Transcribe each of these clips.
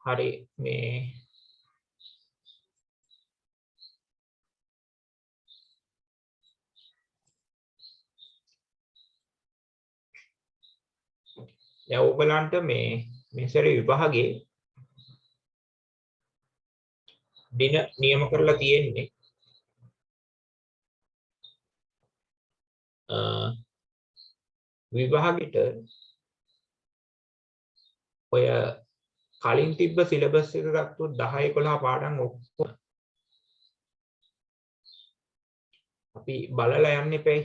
හරි මේ දැන් ඔයගලන්ට මේ සැරේ විභාගේ දින නියම කරලා තියෙන්නේ විභාගෙට ඔය කලින් තිබ්බ සිලබස් එක ගත්තොත් 10 11 පාඩම් ඔක්කොම අපි බලලා යන්න එපේ.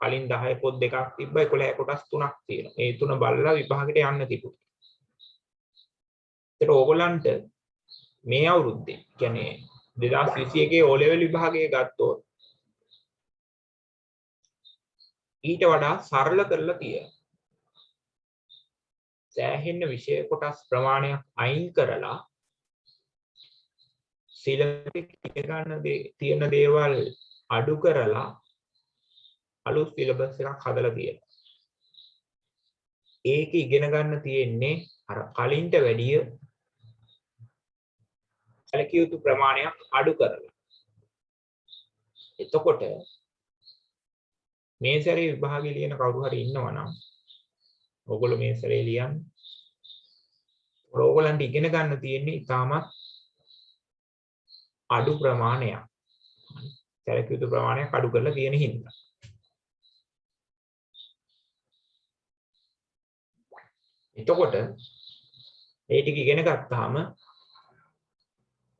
කලින් 10 පොත් දෙකක් තිබ්බ 11 කොටස් 3ක් තියෙනවා. මේ තුන බලලා විභාගෙට යන්න තිබුණා. ඒතර ඕගොල්ලන්ට මේ අවුරුද්දේ කියන්නේ 2021 O level විභාගයේ ගත්තොත් ඊට වඩා සරල කරලා තියෙනවා. සෑහෙන විෂය කොටස් ප්‍රමාණයක් අයින් කරලා සිලබස් එකේ තියෙන දේවල් අඩු කරලා අලුත් සිලබස් එකක් හදලා තියෙනවා. ඒක ඉගෙන ගන්න තියෙන්නේ අර කලින්ට වැඩිය සැලකිය යුතු ප්‍රමාණයක් අඩු කරලා. එතකොට මේ සැරේ විභාගෙ ලියන කවුරු හරි ඉන්නවා නම් ඔයගොල්ලෝ මේ සැරේ ලියන්න. ඔයගොල්ලන්ට ඉගෙන ගන්න තියෙන්නේ ඉතාමත් අඩු ප්‍රමාණයක්. සැලකිය යුතු ප්‍රමාණයක් අඩු කරලා තියෙන හින්දා. එතකොට ඒ ටික ඉගෙන ගත්තාම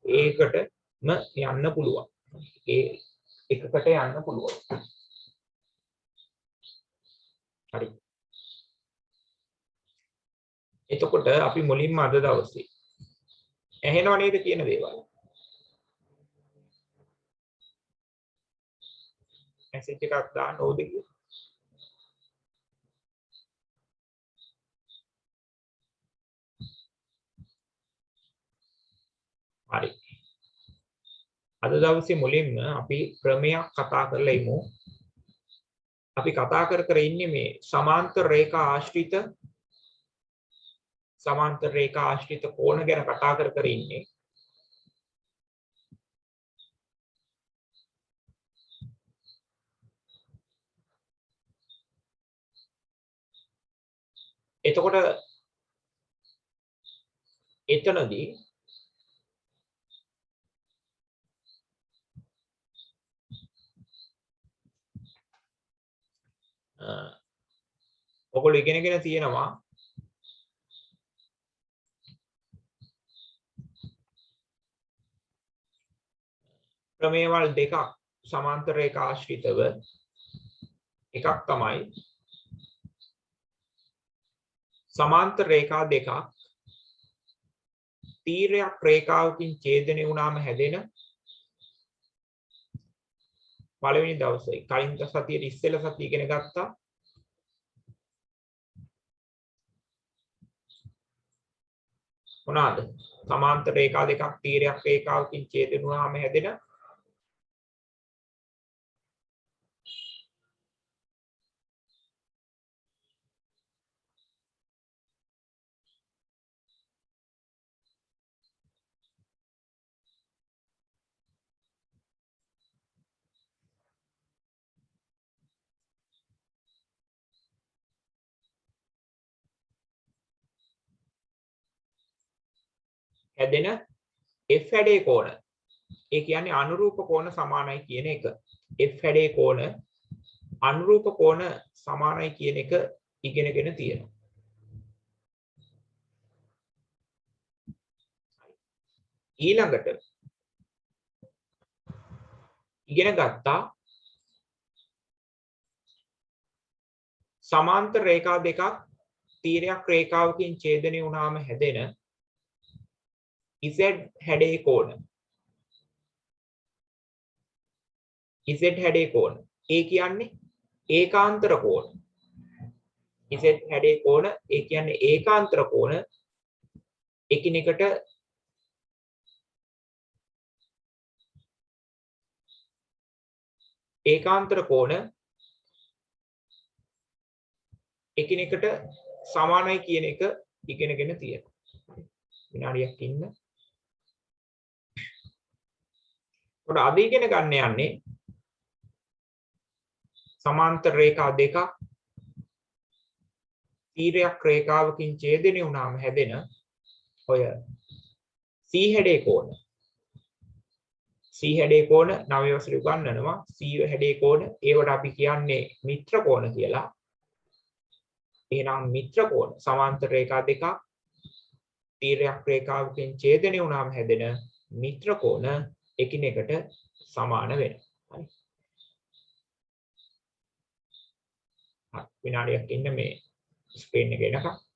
ඒකටම යන්න පුළුවන්. ඒ එකකට යන්න පුළුවන්. හරි. එතකොට අපි මුලින්ම අද දවසේ ඇහෙනව නේද කියන දේවල්? මැසේජ් එකක් දාන්න ඕද කියලා. හරි. අද දවසේ මුලින්ම අපි ක්‍රමයක් කතා කරලා ඉමු. අපි කතා කර ඉන්නේ මේ සමාන්තර රේඛා ආශ්‍රිත කෝණ ගැන කතා කර ඉන්නේ. එතකොට එතනදී ඔයගොල්ලෝ ඉගෙනගෙන තියෙනවා ක්‍රමේවල් දෙකක් සමාන්තර රේඛා ආශ්‍රිතව. එකක් තමයි සමාන්තර රේඛා දෙකක් තීරයක් රේඛාවකින් ඡේදනය වුණාම හැදෙන පළවෙනි දවසේ කලින් සතියේ ඉස්සෙල්ලා සතිය ඉගෙන ගත්තා. මොනවාද? සමාන්තර රේඛා දෙකක් තීරයක් රේඛාවකින් ඡේදනය වුණාම හැදෙන F හැඩේ කෝණ. ඒ කියන්නේ අනුරූප කෝණ සමානයි කියන එක. F හැඩේ කෝණ අනුරූප කෝණ සමානයි කියන එක ඉගෙනගෙන තියෙනවා. ඊළඟට ඉගෙන ගත්තා සමාන්තර රේඛා දෙකක් තීරයක් රේඛාවකින් ඡේදනය වුණාම හැදෙන Z හැඩේ කෝණ. Z හැඩේ කෝණ. ඒ කියන්නේ ඒකාන්තර කෝණ. Z හැඩේ කෝණ ඒ කියන්නේ ඒකාන්තර කෝණ එකිනෙකට සමානයි කියන එක ඉගෙනගෙන තියෙනවා. විනාඩියක් ඉන්න. උඩ අද ඉගෙන ගන්න යන්නේ සමාන්තර රේඛා දෙකක් තීරයක් රේඛාවකින් ඡේදනය වුණාම හැදෙන ඔය C හැඩේ කෝණ. C හැඩේ කෝණ නවය වසරේ උගන්වනවා. C හැඩේ කෝණ ඒවට අපි කියන්නේ මිත්‍ර කෝණ කියලා. එහෙනම් මිත්‍ර කෝණ සමාන්තර රේඛා දෙකක් තීරයක් රේඛාවකින් ඡේදනය වුණාම හැදෙන මිත්‍ර කෝණ එකිනෙකට සමාන වෙනවා. හරි. විනාඩියක් ඉන්න මේ ස්ක්‍රීන් එක එනකම්.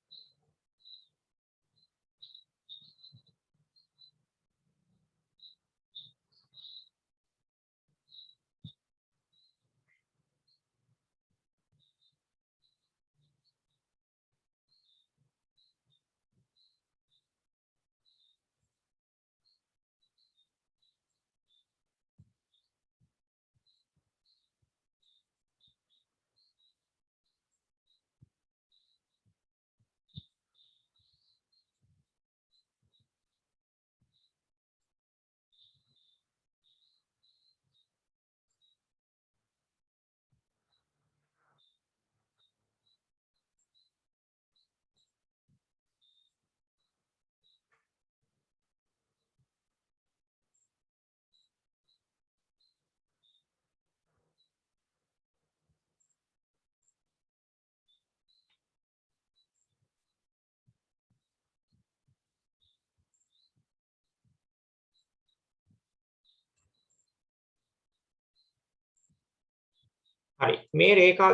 හරි. මේ රේඛා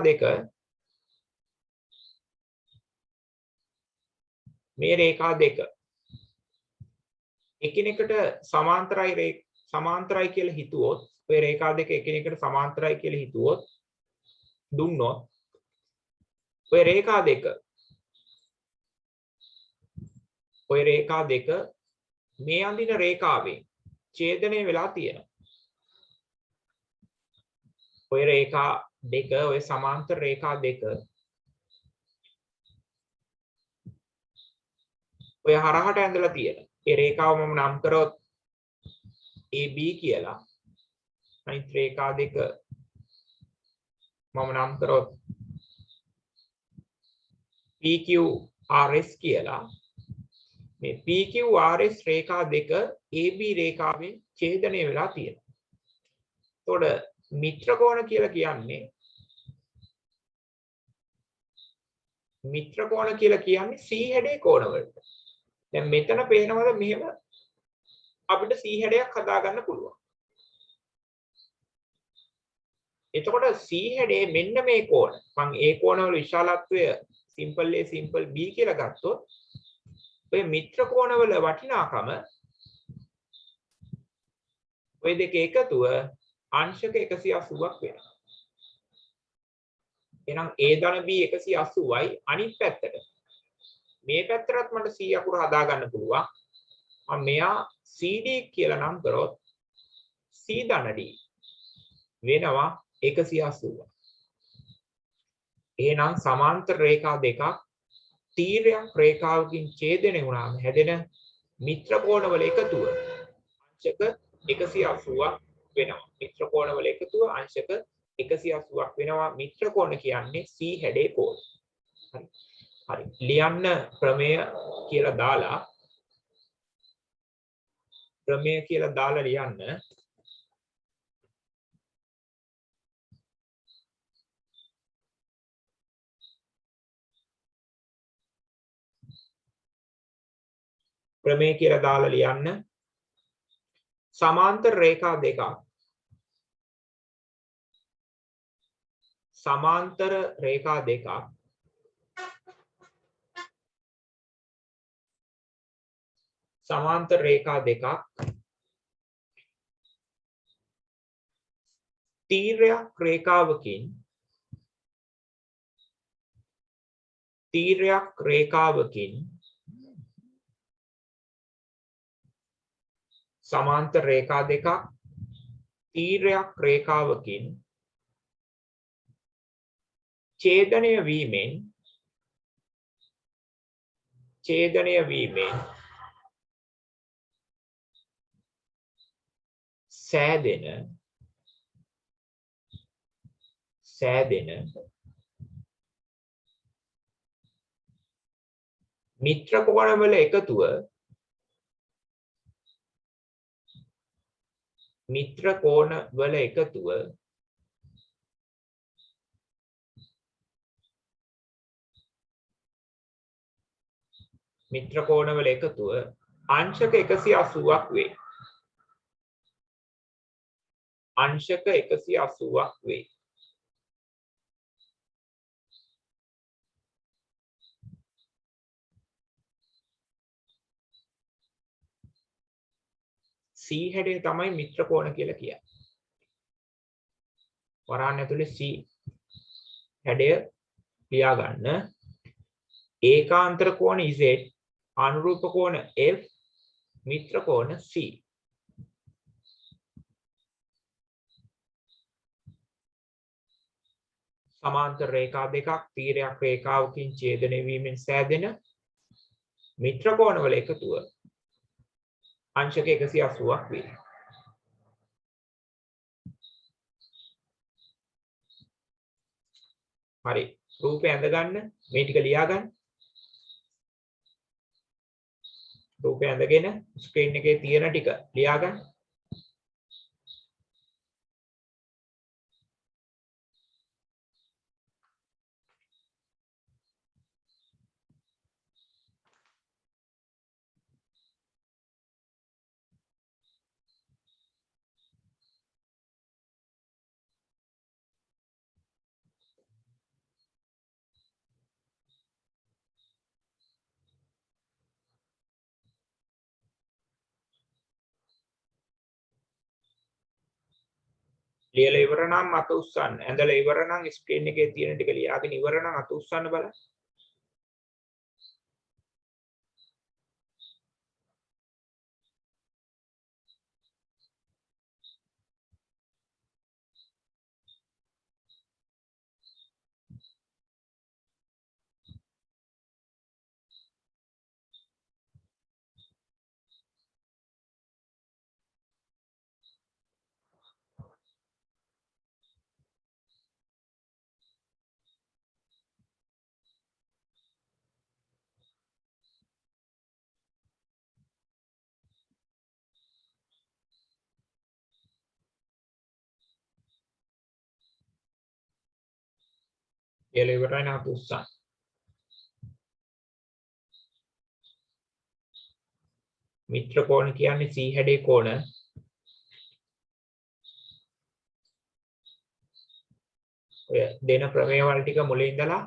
දෙක එකිනෙකට සමාන්තරයි කියලා හිතුවොත් ඔය රේඛා දෙක එකිනෙකට සමාන්තරයි කියලා හිතුවොත් දුන්නොත් ඔය රේඛා දෙක මේ අඳින රේඛාවෙන් ඡේදනය වෙලා තියෙනවා. ඔය රේඛා දෙක ඔය සමාන්තර රේඛා දෙක ඔය හරහට ඇඳලා තියෙනවා. ඒ රේඛාව මම නම් කරොත් AB කියලා. අනිත් රේඛා දෙක මම නම් කරොත් PQRS කියලා. මේ PQRS රේඛා දෙක AB රේඛාවෙන් ඡේදනය වෙලා තියෙනවා. එතකොට මිත්‍ර කෝණ කියලා කියන්නේ C හැඩේ කෝණ වලට. දැන් මෙතන පේනවද මෙහෙම අපිට C හැඩයක් හදාගන්න පුළුවන්. එතකොට C හැඩේ මෙන්න මේ කෝණ. මම ඒ කෝණවල විශාලත්වය simple A simple B කියලා ගත්තොත් ඔය මිත්‍ර කෝණවල වටිනාකම ඔය දෙක එකතුව අංශක 180ක් වෙනවා. එහෙනම් A ධන B 180යි අනිත් පැත්තට. මේ පැත්තටත් මට C අකුර හදා ගන්න පුළුවන්. මම මෙයා CD කියලා නම් කරොත් C ධන D වෙනවා 180. එහෙනම් සමාන්තර රේඛා දෙකක් තීරයක් රේඛාවකින් ඡේදනය වුණාම හැදෙන මිත්‍ර කෝණවල එකතුව අංශක 180ක් වෙනවා. මිත්‍ර කෝණවල එකතුව අංශක 180ක් වෙනවා. මිත්‍ර කෝණ කියන්නේ C හැඩේ කෝණ. හරි. ලියන්න ප්‍රමේය කියලා දාලා ලියන්න. ප්‍රමේය කියලා දාලා ලියන්න. සමාන්තර රේඛා දෙකක් තීරයක් රේඛාවකින් සමාන්තර රේඛා දෙකක් තීරයක් රේඛාවකින් ඡේදනය වීමෙන් සෑදෙන මිත්‍ර කෝණවල එකතුව මිත්‍ර කෝණවල එකතුව අංශක 180ක් වේ. අංශක 180ක් වේ. C හැඩය තමයි මිත්‍ර කෝණ කියලා කියන්නේ. වරහන් ඇතුලේ C හැඩය ලියා ගන්න. ඒකාන්තර කෝණ Z, අනුරූප කෝණ F, මිත්‍ර කෝණ C. සමාන්තර රේඛා දෙකක් තීරයක් රේඛාවකින් ඡේදනය වීමෙන් සෑදෙන මිත්‍ර කෝණවල එකතුව අංශක 180ක් වේ. හරි. රූපය ඇඳ ගන්න. මේ ටික ලියා ගන්න. රූපය ඇඳගෙන ස්ක්‍රීන් එකේ තියෙන ටික ලියා ගන්න. ලියලා ඉවර නම් අත උස්සන්න. ඇඳලා ඉවර නම් ස්ක්‍රීන් එකේ තියෙන ටික ලියාගෙන ඉවර නම් අත උස්සන්න බලන්න. ලියලා ඉවරයි නම් අත උස්සන්න. මිත්‍ර කෝණ කියන්නේ C හැඩේ කෝණ. ඔය දෙන ප්‍රමේයවල ටික මුලින් ඉඳලා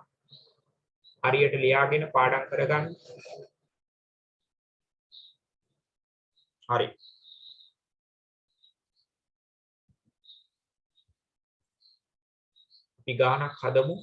හරියට ලියාගෙන පාඩම් කරගන්න. හරි. අපි ගානක් හදමු.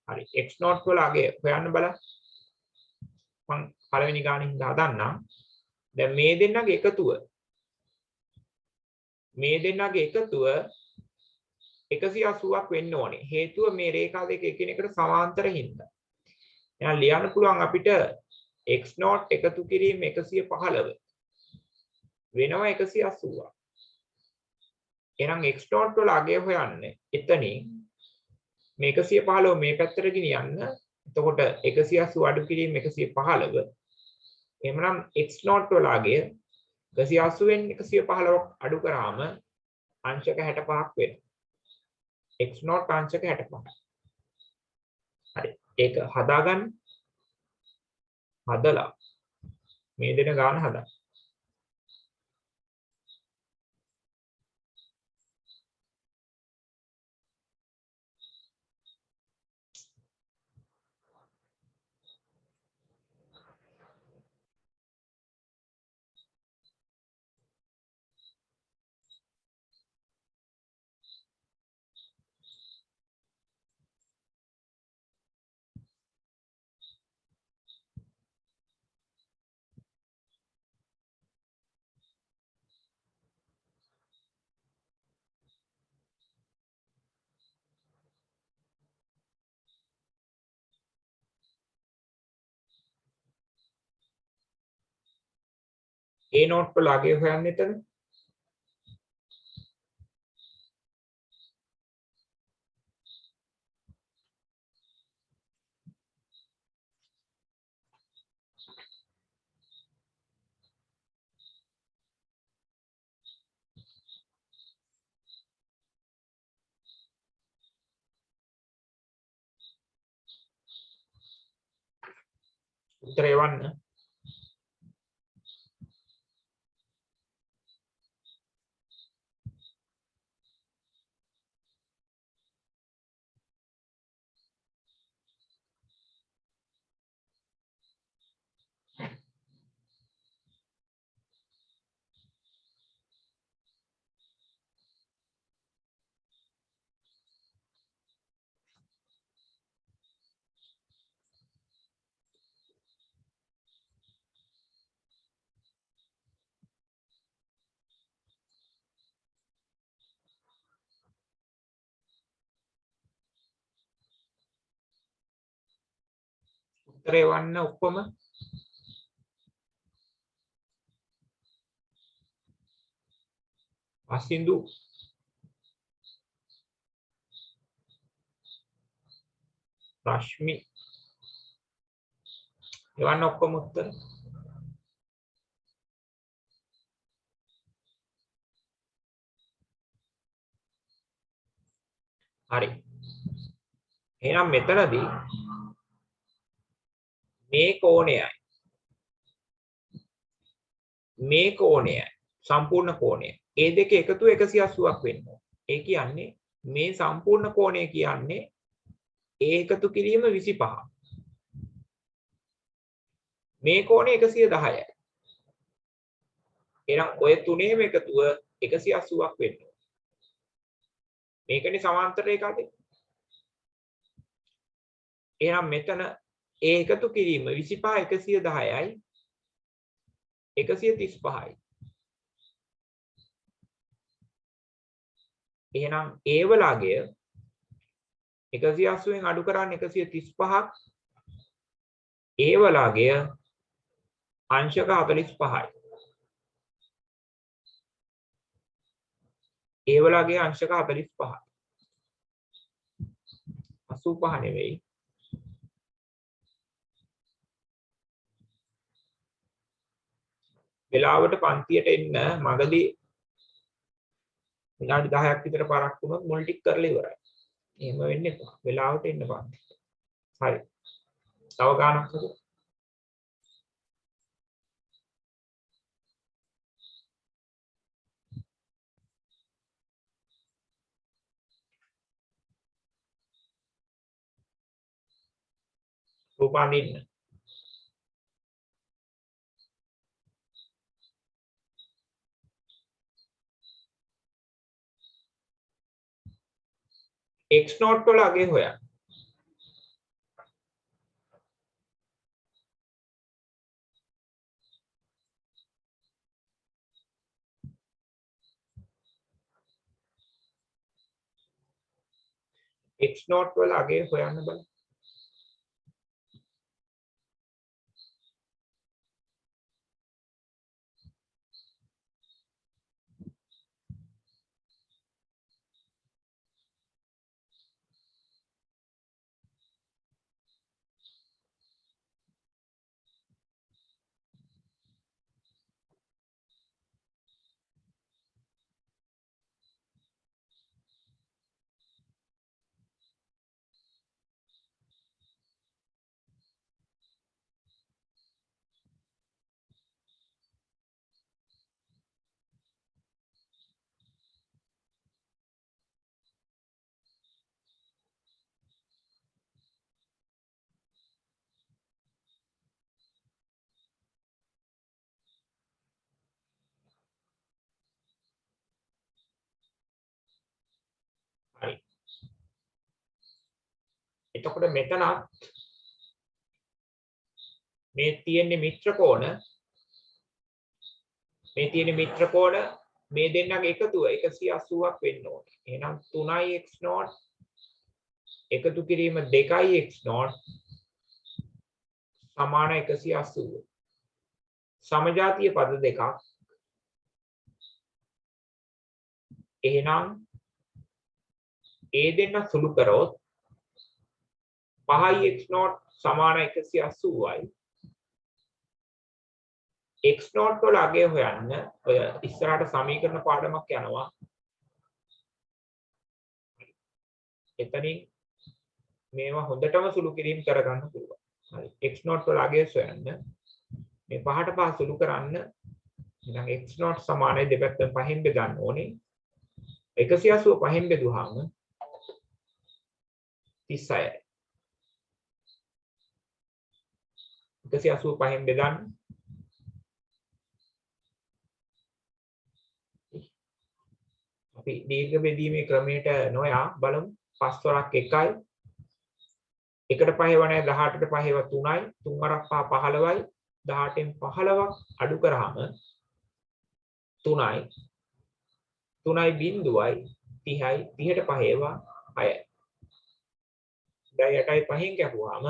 හරි. x0 වල අගය හොයන්න බලන්න. මම පළවෙනි ගානින් හදන්නම්. දැන් මේ දෙන්නගේ එකතුව 180ක් වෙන්න ඕනේ. හේතුව මේ රේඛා දෙක එකිනෙකට සමාන්තර හින්දා. එහෙනම් ලියන්න පුළුවන් අපිට x0 එකතු කිරීම 115 වෙනවා 180ක්. එහෙනම් x0 වල අගය හොයන්න. එතනින් මේ 115 මේ පැත්තට ගෙනියන්න. එතකොට 180 අඩු කිරීම 115. එහෙනම් x0 වල අගය 180 වෙන් 115ක් අඩු කරාම අංශක 65ක් වෙනවා. x0 අංශක 65. හරි. ඒක හදාගන්න. හදලා මේ දෙන ගාන හදන්න. A නෝට් වල අගය හොයන්න එතන. උත්තරේ එවන්න. උත්තරේ එවන්න ඔක්කොම. අසින්දු රශ්මි එවන්න ඔක්කොම උත්තර. හරි. එහෙනම් මෙතනදී මේ කෝණයයි මේ කෝණයයි සම්පූර්ණ කෝණය. ඒ දෙක එකතු 180ක් වෙන්න ඕන. ඒ කියන්නේ මේ සම්පූර්ණ කෝණය කියන්නේ ඒ එකතු කිරීම 25. මේ කෝණය 110යි. එහෙනම් ඔය තුනේම එකතුව 180ක් වෙන්න ඕන. මේකනේ සමාන්තර රේඛා දෙක. එහෙනම් මෙතන ඒ එකතු කිරීම 25 110යි 135යි. එහෙනම් ඒ වල අගය 180න් අඩු කරන්නේ 135ක්. ඒ වල අගය අංශක 45යි. ඒ වල අගය අංශක 45යි. 85 නෙවෙයි. වෙලාවට පන්තියට එන්න මගදී විනාඩි 10ක් විතර පාරක් වුණොත් මුල් ටික කරලා ඉවරයි. එහෙම වෙන්න එපා. වෙලාවට එන්න පන්තියට. හරි. තව ගානක් හදමු. රූපානින්න. x නෝට් වල අගය හොයන්න. x නෝට් වල අගය හොයන්න බලන්න. හරි. එතකොට මෙතන මේ තියෙන්නේ මිත්‍ර කෝණ. මේ තියෙන මිත්‍ර කෝණ මේ දෙන්නගේ එකතුව 180ක් වෙන්න ඕනේ. එහෙනම් 3යි x නෝට් එකතු කිරීම 2යි x නෝට් සමාන 180. සමජාතීය පද දෙකක් එහෙනම් ඒ දෙන්න සුළු කරොත් 5යි x0 සමාන 180යි x0 වල අගය හොයන්න ඔය ඉස්සරහට සමීකරණ පාඩමක් යනවා එතනින් මේවා හොඳටම සුළු කිරීම කරගන්න පුළුවන් හරි x0 වල අගය හොයන්න මේ 5ට 5 සුළු කරන්න එහෙනම් x0 සමානයි දෙපැත්තෙන් 5න් බෙදන්න ඕනේ 180 5න් බෙදුවාම 36යි 185 5න් බෙදන්න අපි දීර්ඝ බෙදීමේ ක්‍රමයට නොයා බලමු 5 වරක් 1යි 1ට 5 වනේ 18ට 5 ව 3යි 3 වරක් 5 15යි 18න් 15ක් අඩු කරාම 3යි 3යි බිඳුවයි 30යි 30ට 5 ව 6යි දැන් 8යි 5න් කැපුවාම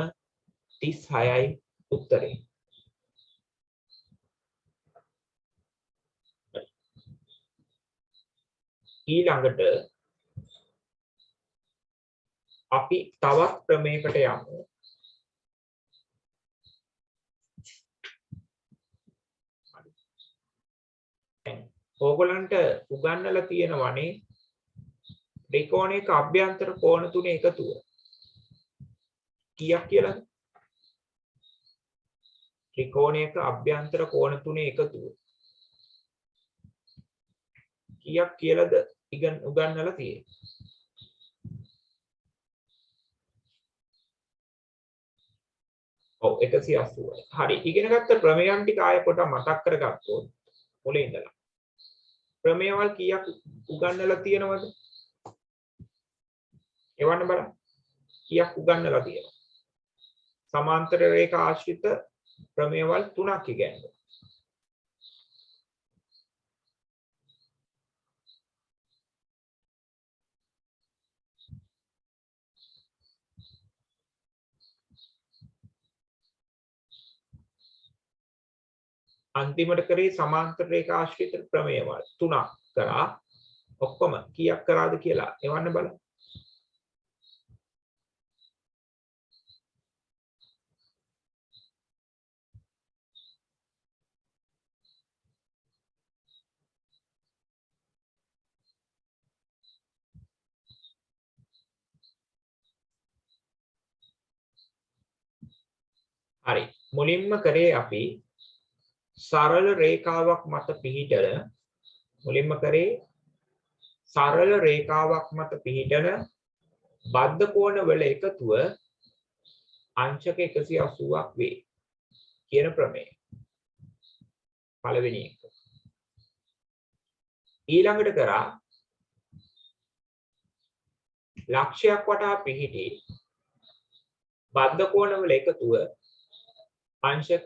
36යි උත්තරේ ඊළඟට අපි තවත් ක්‍රමයකට යමු ඕගොල්ලන්ට උගන්වලා තියෙනවනේ ත්‍රිකෝණයක අභ්‍යන්තර කෝණ තුනේ එකතුව කීයක් කියලාද ත්‍රිකෝණයක අභ්‍යන්තර කෝණ තුනේ එකතුව කීයක් කියලාද උගන්වලා තියෙන්නේ ඔව් 180යි හරි ඉගෙන ගත්ත ප්‍රමේයන් ටික ආයෙ පොඩක් මතක් කරගත්තොත් මුලින් ඉඳලා ප්‍රමේයවල කීයක් උගන්වලා තියෙනවද එවන්න බලන්න කීයක් උගන්වලා තියෙනවද සමාන්තර රේඛා ආශ්‍රිත ප්‍රමේයවල 3ක් ඉගෙනගන්න අන්තිමට කරේ සමාන්තර රේඛා ආශ්‍රිත ප්‍රමේයවල 3ක් කරා ඔක්කොම කීයක් කරාද කියලා එවන්න බලන්න හරි මුලින්ම කරේ අපි සරල රේඛාවක් මත පිහිටන මුලින්ම කරේ සරල රේඛාවක් මත පිහිටන බද්ධ කෝණ වල එකතුව අංශක 180ක් වේ කියන ප්‍රමේය පළවෙනි එක ඊළඟට කරා ලක්ෂයක් වටා පිහිටි බද්ධ කෝණ වල එකතුව අංශක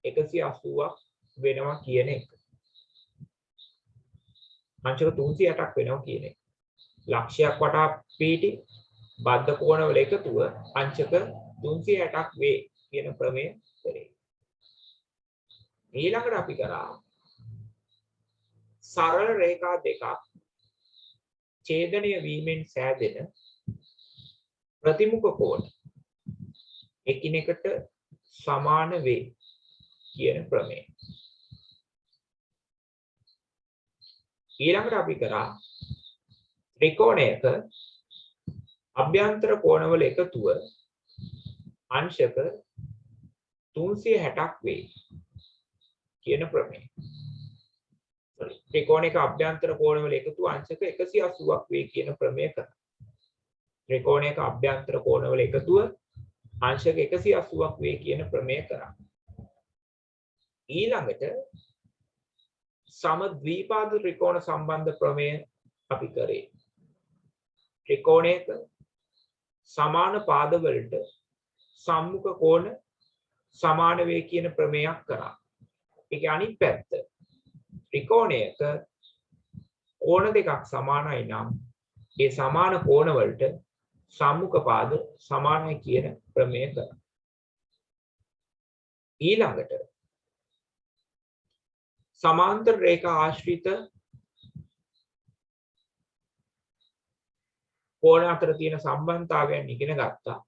180ක් වෙනවා කියන එක. අංශක 360ක් වෙනවා කියන එක. ලක්ෂයක් වටා පිහිටි බද්ධ කෝණ වල එකතුව අංශක 360ක් වේ කියන ප්‍රමේය කරේ. ඊළඟට අපි කරා සරල රේඛා දෙකක් ඡේදනය වීමෙන් සෑදෙන ප්‍රතිමුඛ කෝණ එකිනෙකට සමාන වේ කියන ප්‍රමේය. ඊළඟට අපි කරා ත්‍රිකෝණයක අභ්‍යන්තර කෝණවල එකතුව අංශක 360ක් වේ කියන ප්‍රමේය. ත්‍රිකෝණයක අභ්‍යන්තර කෝණවල එකතුව අංශක 180ක් වේ කියන ප්‍රමේය කරා. ත්‍රිකෝණයක අභ්‍යන්තර කෝණවල එකතුව අංශක 180ක් වේ කියන ප්‍රමේය කරා. ඊළඟට සමද්විපාද ත්‍රිකෝණ සම්බන්ධ ප්‍රමේය අපි කරේ. ත්‍රිකෝණයක සමාන පාද වලට සම්මුඛ කෝණ සමාන වේ කියන ප්‍රමේයක් කරා. ඒකේ අනිත් පැත්ත ත්‍රිකෝණයක කෝණ දෙකක් සමානයි නම් ඒ සමාන කෝණ වලට සම්මුඛ පාද සමානයි කියන ප්‍රමේය කරා. ඊළඟට සමාන්තර රේඛා ආශ්‍රිත කෝණ අතර තියෙන සම්බන්ධතාවයන් ඉගෙන ගත්තා.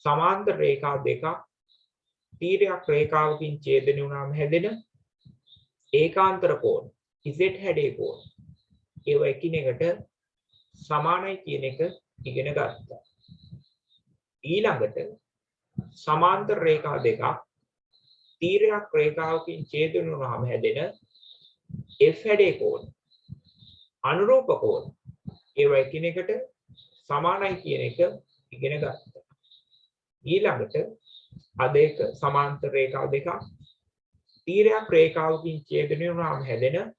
සමාන්තර රේඛා දෙකක් තීරයක් රේඛාවකින් ඡේදනය වුණාම හැදෙන ඒකාන්තර කෝණ Z හැඩේ කෝණ ඒව එකිනෙකට සමානයි කියන එක ඉගෙන ගත්තා. ඊළඟට සමාන්තර රේඛා දෙකක් තීරයක් රේඛාවකින් ඡේදනය වුණාම හැදෙන F හැඩේ කෝණ අනුරූප කෝණ ඒව එකිනෙකට සමානයි කියන එක ඉගෙන ගත්තා. ඊළඟට අද එක සමාන්තර රේඛා දෙකක් තීරයක් රේඛාවකින් ඡේදනය වුණාම හැදෙන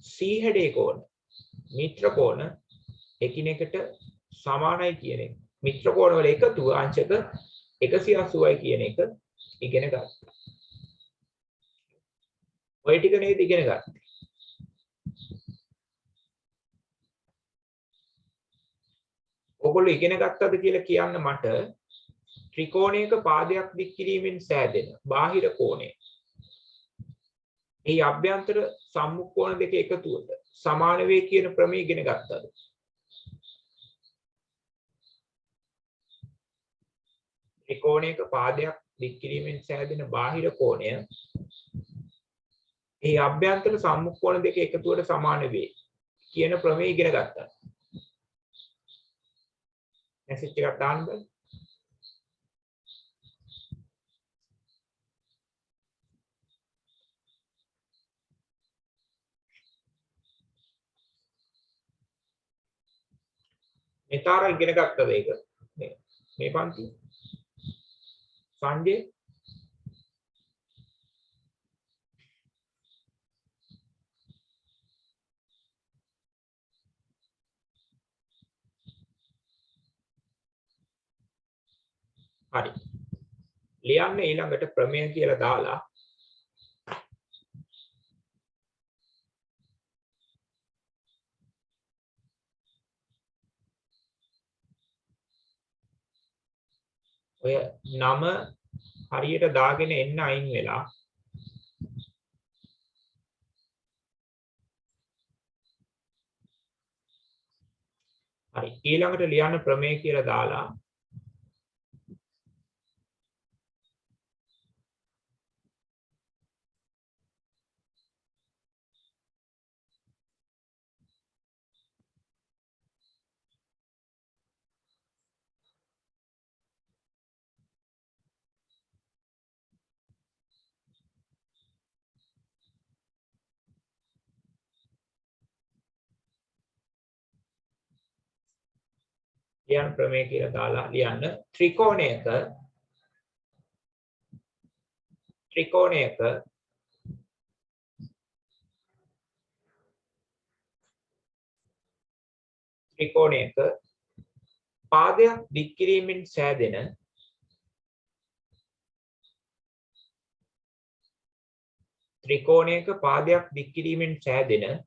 C හැඩේ කෝණ මිත්‍ර කෝණ එකිනෙකට සමානයි කියන එක. මිත්‍ර කෝණ වල එකතුව අංශක 180යි කියන එක ඉගෙන ගත්තා. ඔය ටික නේද ඉගෙන ගත්තේ. ඔයගොල්ලෝ ඉගෙන ගත්තද කියලා කියන්න මට ත්‍රිකෝණයක පාදයක් දික් කිරීමෙන් සෑදෙන බාහිර කෝණය. මේ අභ්‍යන්තර සම්මුඛ කෝණ දෙක එකතුවට සමාන වේ කියන ප්‍රමේය ඉගෙන ගත්තද? ත්‍රිකෝණයක පාදයක් දික් කිරීමෙන් සෑදෙන බාහිර කෝණය මේ අභ්‍යන්තර සම්මුඛ කෝණ දෙක එකතුවට සමාන වේ කියන ප්‍රමේය ඉගෙන ගත්තා. මැසේජ් එකක් දාන්න බෑ. මෙතර ඉගෙන ගත්තද ඒක? මේ පන්ති. සංජය හරි. ලියන්න ඊළඟට ප්‍රමේය කියලා දාලා ඔය නම හරියට දාගෙන එන්න අයින් වෙලා හරි ඊළඟට ලියන්න ප්‍රමේය කියලා දාලා ලියන්න ප්‍රමේය කියලා දාලා ලියන්න ත්‍රිකෝණයක පාදයක් දික් කිරීමෙන් සෑදෙන ත්‍රිකෝණයක පාදයක් දික් කිරීමෙන් සෑදෙන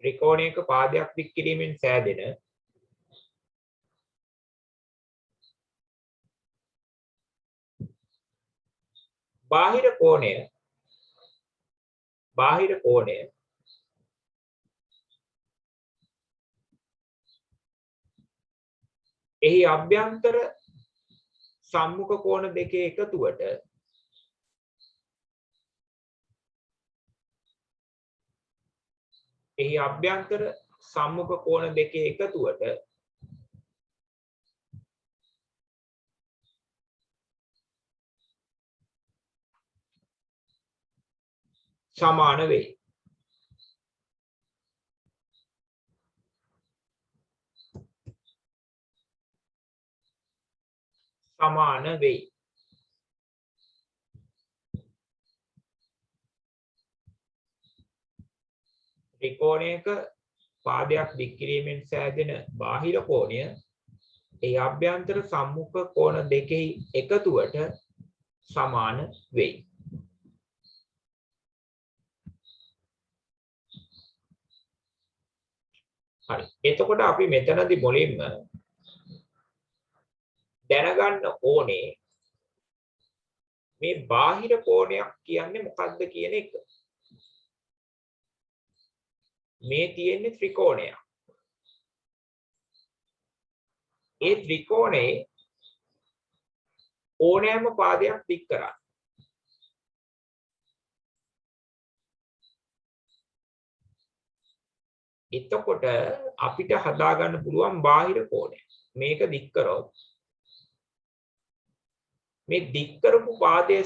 ත්‍රිකෝණයක පාදයක් දික් කිරීමෙන් සෑදෙන බාහිර කෝණය එහි අභ්‍යන්තර සම්මුඛ කෝණ දෙකේ එකතුවට සමාන වෙයි. ත්‍රිකෝණයක පාදයක් දික් කිරීමෙන් සෑදෙන බාහිර කෝණය ඒ අභ්‍යන්තර සම්මුඛ කෝණ දෙකෙහි එකතුවට සමාන වෙයි. හරි. එතකොට අපි මෙතනදී මුලින්ම දැනගන්න ඕනේ මේ බාහිර කෝණයක් කියන්නේ මොකක්ද කියන එක. මේ තියෙන්නේ ත්‍රිකෝණයක්. ඒ ත්‍රිකෝණේ ඕනෑම පාදයක් දික් කරා. එතකොට අපිට හදාගන්න පුළුවන් බාහිර කෝණය. මේක දික් කරොත් මේ දික් කරපු පාදය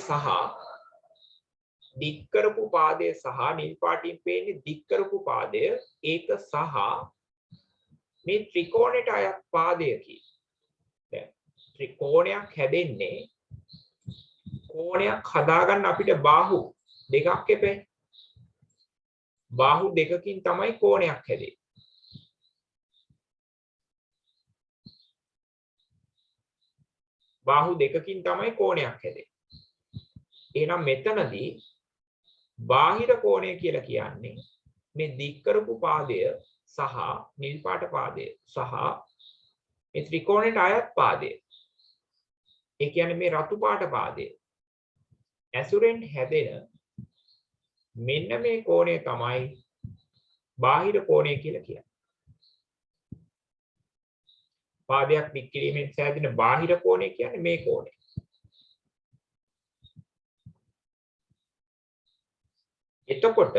සහ නිල් පාටින් පේන්නේ දික් කරපු පාදය ඒක සහ මේ ත්‍රිකෝණයට අයත් පාදයකි. දැන් ත්‍රිකෝණයක් හැදෙන්නේ කෝණයක් හදාගන්න අපිට බාහුව දෙකක් එපේ. බාහුව දෙකකින් තමයි කෝණයක් හැදෙන්නේ. බාහුව දෙකකින් තමයි කෝණයක් හැදෙන්නේ. එහෙනම් මෙතනදී බාහිර කෝණය කියලා කියන්නේ මේ දික් කරපු පාදය සහ නිල් පාට පාදය සහ මේ ත්‍රිකෝණයට අයත් පාදය. ඒ කියන්නේ මේ රතු පාට පාදය. ඇසුරෙන් හැදෙන මෙන්න මේ කෝණය තමයි බාහිර කෝණය කියලා කියන්නේ. පාදයක් දික් කිරීමෙන් සෑදෙන බාහිර කෝණය කියන්නේ මේ කෝණය. එතකොට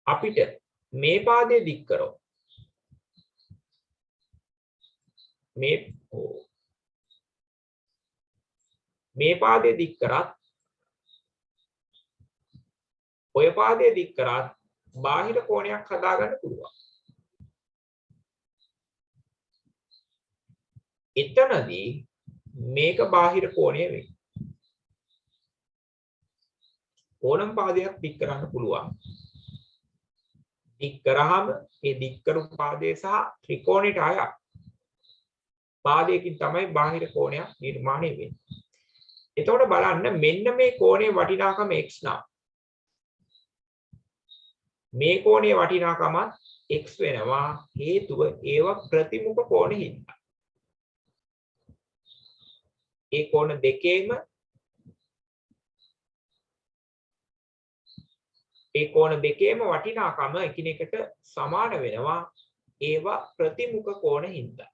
අපිට මේ පාදය දික් කරොත් මේ පාදය දික් කරත් ඔය පාදය දික් කරත් බාහිර කෝණයක් හදාගන්න පුළුවන්. එතනදී මේක බාහිර කෝණය වෙයි. ඕනම පාදයක් දික් කරන්න පුළුවන්. දික් කරාම ඒ දික් කරපු පාදය සහ ත්‍රිකෝණයට අයත් පාදයකින් තමයි බාහිර කෝණයක් නිර්මාණය වෙන්නේ. එතකොට බලන්න මෙන්න මේ කෝණයේ වටිනාකම x නම් මේ කෝණයේ වටිනාකමත් x වෙනවා හේතුව ඒවා ප්‍රතිමුඛ කෝණ හින්දා. ඒ කෝණ දෙකේම වටිනාකම එකිනෙකට සමාන වෙනවා ඒවා ප්‍රතිමුඛ කෝණ හින්දා.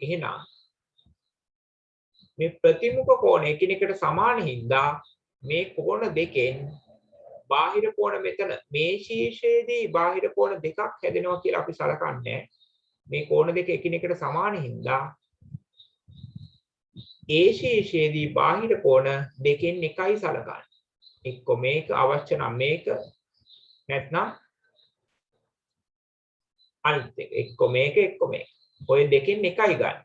එහෙනම් මේ ප්‍රතිමුඛ කෝණ එකිනෙකට සමාන හින්දා මේ කෝණ දෙකෙන් බාහිර කෝණ මෙතන මේ ශීර්ෂයේදී බාහිර කෝණ දෙකක් හැදෙනවා කියලා අපි සලකන්නේ. මේ කෝණ දෙක එකිනෙකට සමාන හින්දා ඒ ශීර්ෂයේදී බාහිර කෝණ දෙකෙන් එකයි සලකන්නේ. එක්ක මේක අවශ්‍ය නම් මේක නැත්නම් අනිත් එක. එක්ක මේක ඔය දෙකෙන් එකයි ගන්න.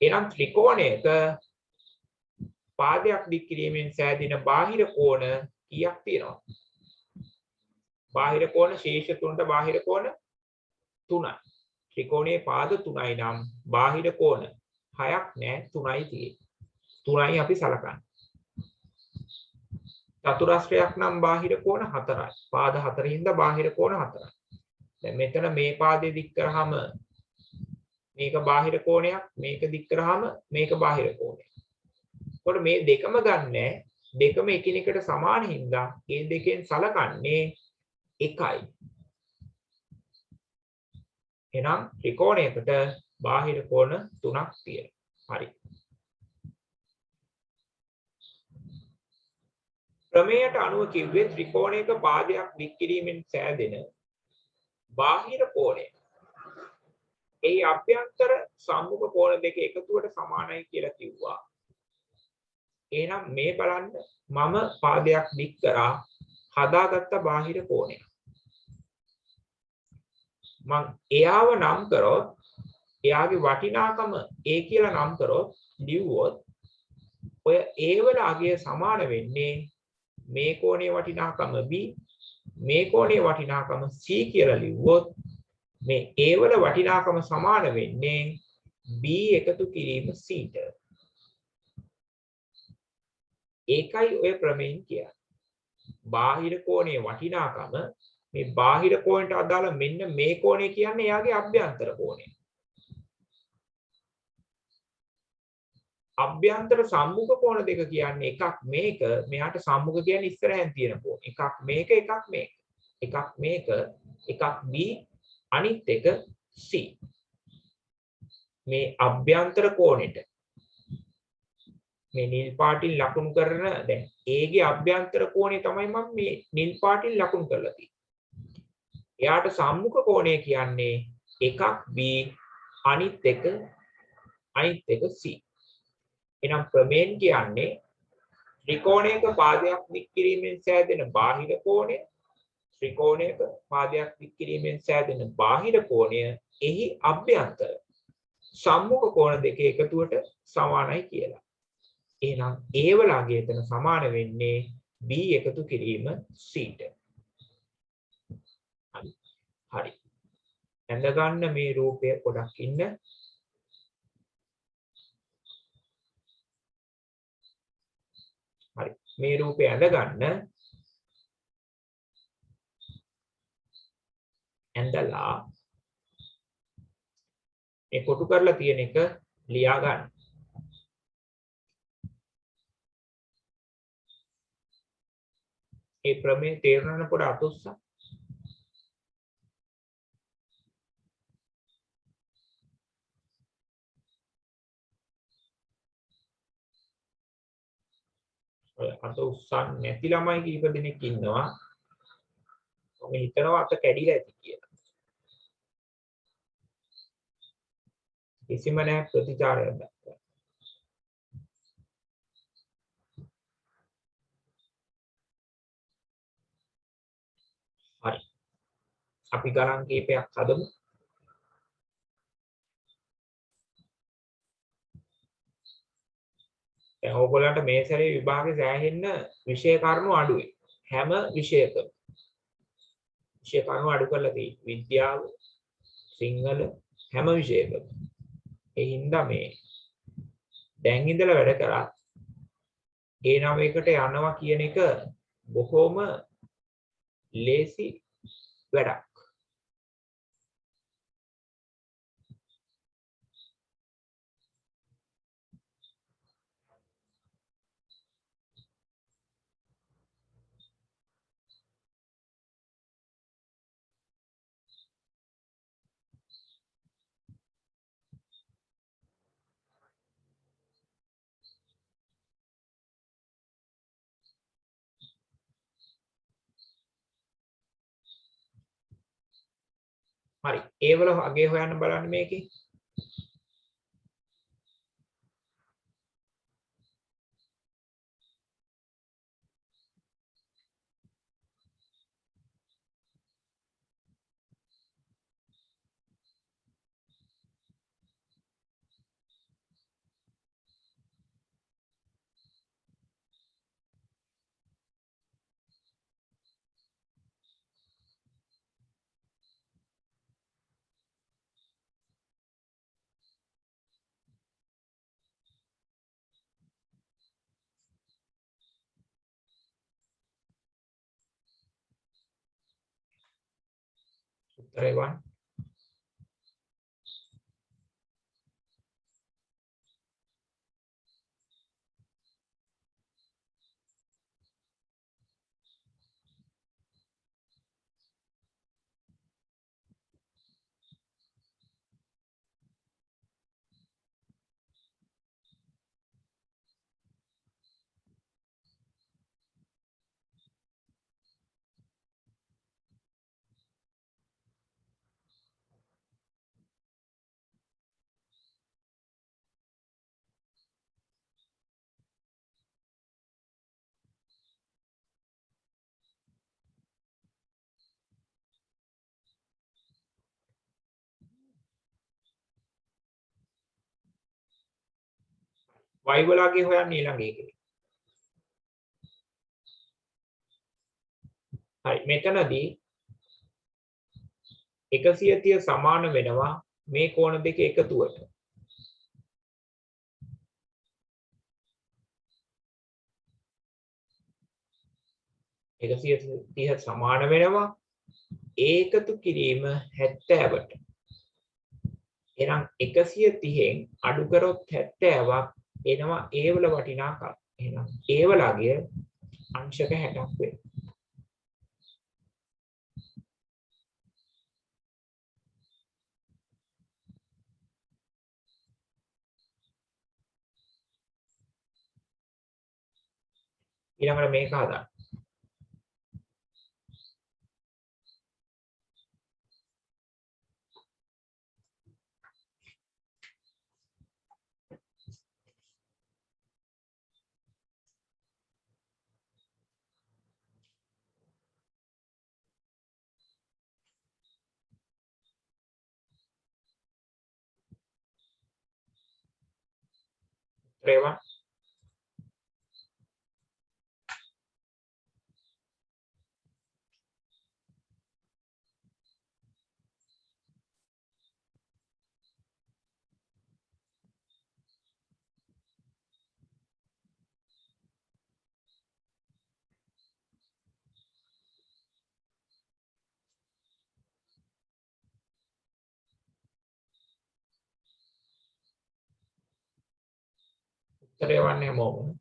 එහෙනම් ත්‍රිකෝණයක පාදයක් දික් කිරීමෙන් සෑදෙන බාහිර කෝණ කීයක් තියෙනවද? බාහිර කෝණ ශීර්ෂ තුනට බාහිර කෝණ 3යි. ත්‍රිකෝණයේ පාද 3යි නම් බාහිර කෝණ 6ක් නෑ 3යි තියෙන්නේ. 3යි අපි සලකන්නේ. චතුරස්‍රයක් නම් බාහිර කෝණ 4යි. පාද 4 බාහිර කෝණ 4යි. දැන් මෙතන මේ පාදේ දික් කරාම මේක බාහිර කෝණයක්, මේක දික් කරාම මේක බාහිර කෝණයක්. එතකොට මේ දෙකම ගන්නෑ. දෙකම එකිනෙකට සමාන හින්දා මේ දෙකෙන් සලකන්නේ එකයි. එහෙනම් ත්‍රිකෝණයකට බාහිර කෝණ 3ක් තියෙනවා. හරි. ක්‍රමයට අනුව කිව්වේ ත්‍රිකෝණයක පාදයක් දික් කිරීමෙන් සෑදෙන බාහිර කෝණය. ඒ අභ්‍යන්තර සම්මුඛ කෝණ දෙක එකතුවට සමානයි කියලා කිව්වා. එහෙනම් මේ බලන්න මම පාදයක් දික් කරා හදාගත්ත බාහිර කෝණය. මම එයාව නම් කරොත් එයාගේ වටිනාකම a කියලා නම් කරොත් ලිව්වොත් ඔය a වල අගය සමාන වෙන්නේ මේ කෝණයේ වටිනාකම b, මේ කෝණයේ වටිනාකම c කියලා ලිව්වොත් මේ a වල වටිනාකම සමාන වෙන්නේ b එකතු කිරීම c ට. ඒකයි ඔය ප්‍රමේයෙන් කියන්නේ. බාහිර කෝණයේ වටිනාකම මේ බාහිර කෝණයට අදාළ මෙන්න මේ කෝණය කියන්නේ එයාගේ අභ්‍යන්තර කෝණය. අභ්‍යන්තර සම්මුඛ කෝණ දෙක කියන්නේ එකක් මේක, මෙයාට සම්මුඛ කියන්නේ ඉස්සරහෙන් තියෙන කෝණ. එකක් මේක, එකක් මේක. එකක් මේක, එකක් B, අනිත් එක C. මේ අභ්‍යන්තර කෝණෙට මේ නිල් පාටින් ලකුණු කරන දැන් A ගේ අභ්‍යන්තර කෝණය තමයි මම මේ නිල් පාටින් ලකුණු කරලා තියෙන්නේ. එයාට සම්මුඛ කෝණය කියන්නේ එකක් B, අනිත් එක C. එනම් ප්‍රමේය කියන්නේ ත්‍රිකෝණයක පාදයක් දික් කිරීමෙන් සෑදෙන බාහිර කෝණය, ත්‍රිකෝණයක පාදයක් දික් කිරීමෙන් සෑදෙන බාහිර කෝණය එහි අභ්‍යන්තර සම්මුඛ කෝණ දෙක එකතුවට සමානයි කියලා. එහෙනම් A වලගේ එතන සමාන වෙන්නේ B එකතු කිරීම C ට. හරි. ඇඳ ගන්න මේ රූපය පොඩක් ඉන්න. හරි. මේ රූපය ඇඳ ගන්න. ඇඳලා මේ කොටු කරලා තියෙන එක ලියා ගන්න. ඒ ප්‍රමේය තේරුණා පොඩ අතුස්සා. ඔය අත උස්සන් නැති ළමයි කීප දෙනෙක් ඉන්නවා. මම හිතනවා අත කැඩිලා ඇති කියලා. කිසිම නැහැ ප්‍රතිචාරයක් දක්වන්න. හරි. අපි ගණන් කීපයක් හදමු. දැන් ඕගොල්ලන්ට මේ සැරේ විභාගේ සෑහෙන්න විෂය කරුණු අඩුයි. හැම විෂයකම විෂය කරුණු අඩු කරලා තියෙන්නේ. විද්‍යාව, සිංහල හැම විෂයකම. ඒ හින්දා මේ දැන් ඉඳලා වැඩ කරා A9කට යනවා කියන එක බොහොම ලේසි වැඩක්. හරි. ඒ වල අගේ හොයන්න බලන්න මේකේ. උත්තරේ 1. Y වල අගේ හොයන්න ඊළඟ එකේ. හරි. මෙතනදී 130 සමාන වෙනවා මේ කෝණ දෙක එකතුවට. 130 සමාන වෙනවා ඒකතු කිරීම 70ට. එහෙනම් 130න් අඩු කරොත් 70ක් එනවා ඒ වල වටිනාකම්. එහෙනම් ඒ වලගේ අංශක 60ක් වෙනවා. ඊළඟට මේක හදන්න. රේවා උත්තරේ වන්නේ මොකක්ද?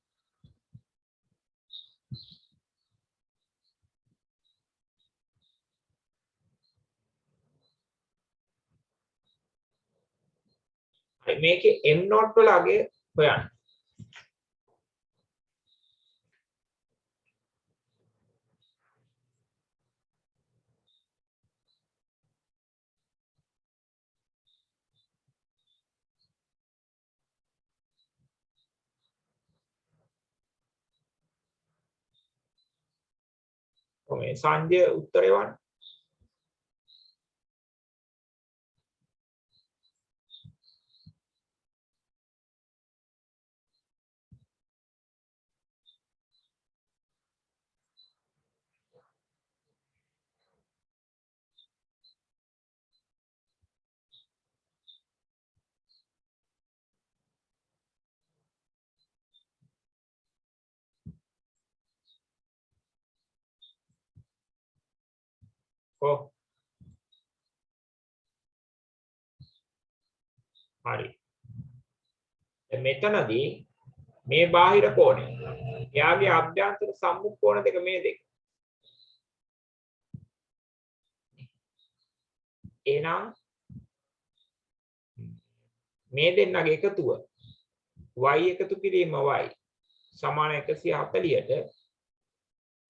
මේකේ m not වල අගය හොයන්න. මේ සංජය උත්තරේ වන්න. කො හරි. මෙතනදී මේ බාහිර කෝණය. එයාගේ අභ්‍යන්තර සම්මුඛ කෝණ දෙක මේ දෙක. එහෙනම් මේ දෙන්නගේ එකතුව y එකතු කිරීම y සමාන 140ට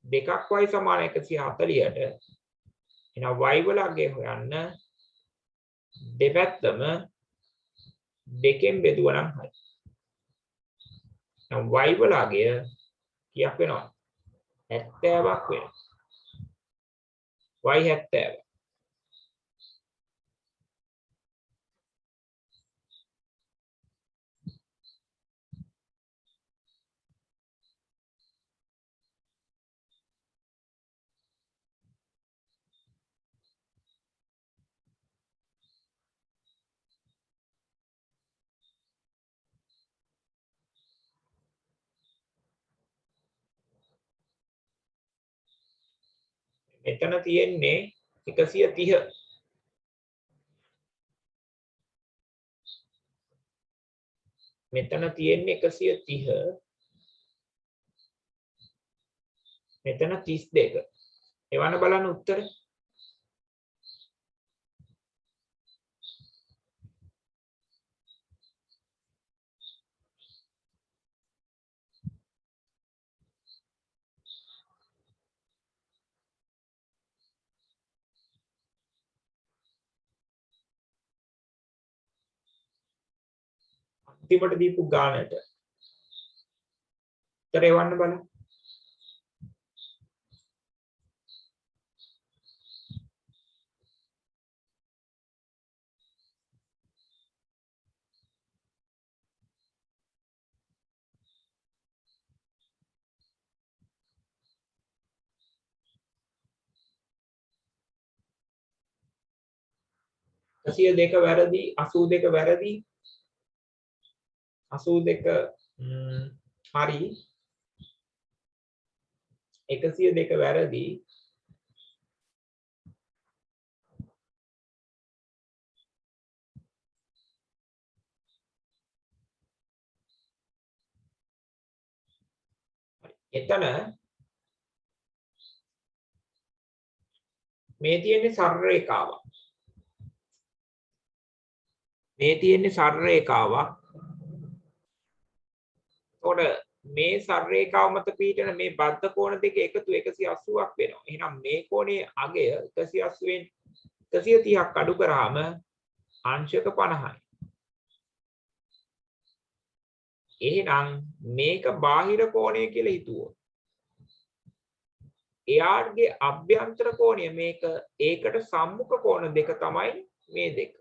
දෙකක් y සමාන 140ට එහෙනම් y වල අගය හොයන්න දෙපැත්තම දෙකෙන් බෙදුවා නම් හරි. එහෙනම් y වල අගය කීයක් වෙනවද? 70ක් වෙනවා. y 70. මෙතන තියෙන්නේ 130. මෙතන තියෙන්නේ 130. මෙතන 32. එවන්න බලන්න උත්තරේ. අන්තිමට දීපු ගානට උත්තරේ එවන්න බලන්න. සිය දෙක වැරදි 82 වැරදි 82 හරි 102 වැරදි එතන මේ තියෙන්නේ සරල රේඛාවක්. මේ තියෙන්නේ සරල රේඛාවක්. එතකොට මේ සරල රේඛාව මත පිහිටන මේ බද්ධ කෝණ දෙක එකතු 180ක් වෙනවා. එහෙනම් මේ කෝණයේ අගය 180ෙන් 130ක් අඩු කරාම අංශක 50යි. එහෙනම් මේක බාහිර කෝණය කියලා හිතුවොත් එයාගේ අභ්‍යන්තර කෝණය මේක ඒකට සම්මුඛ කෝණ දෙක තමයි මේ දෙක.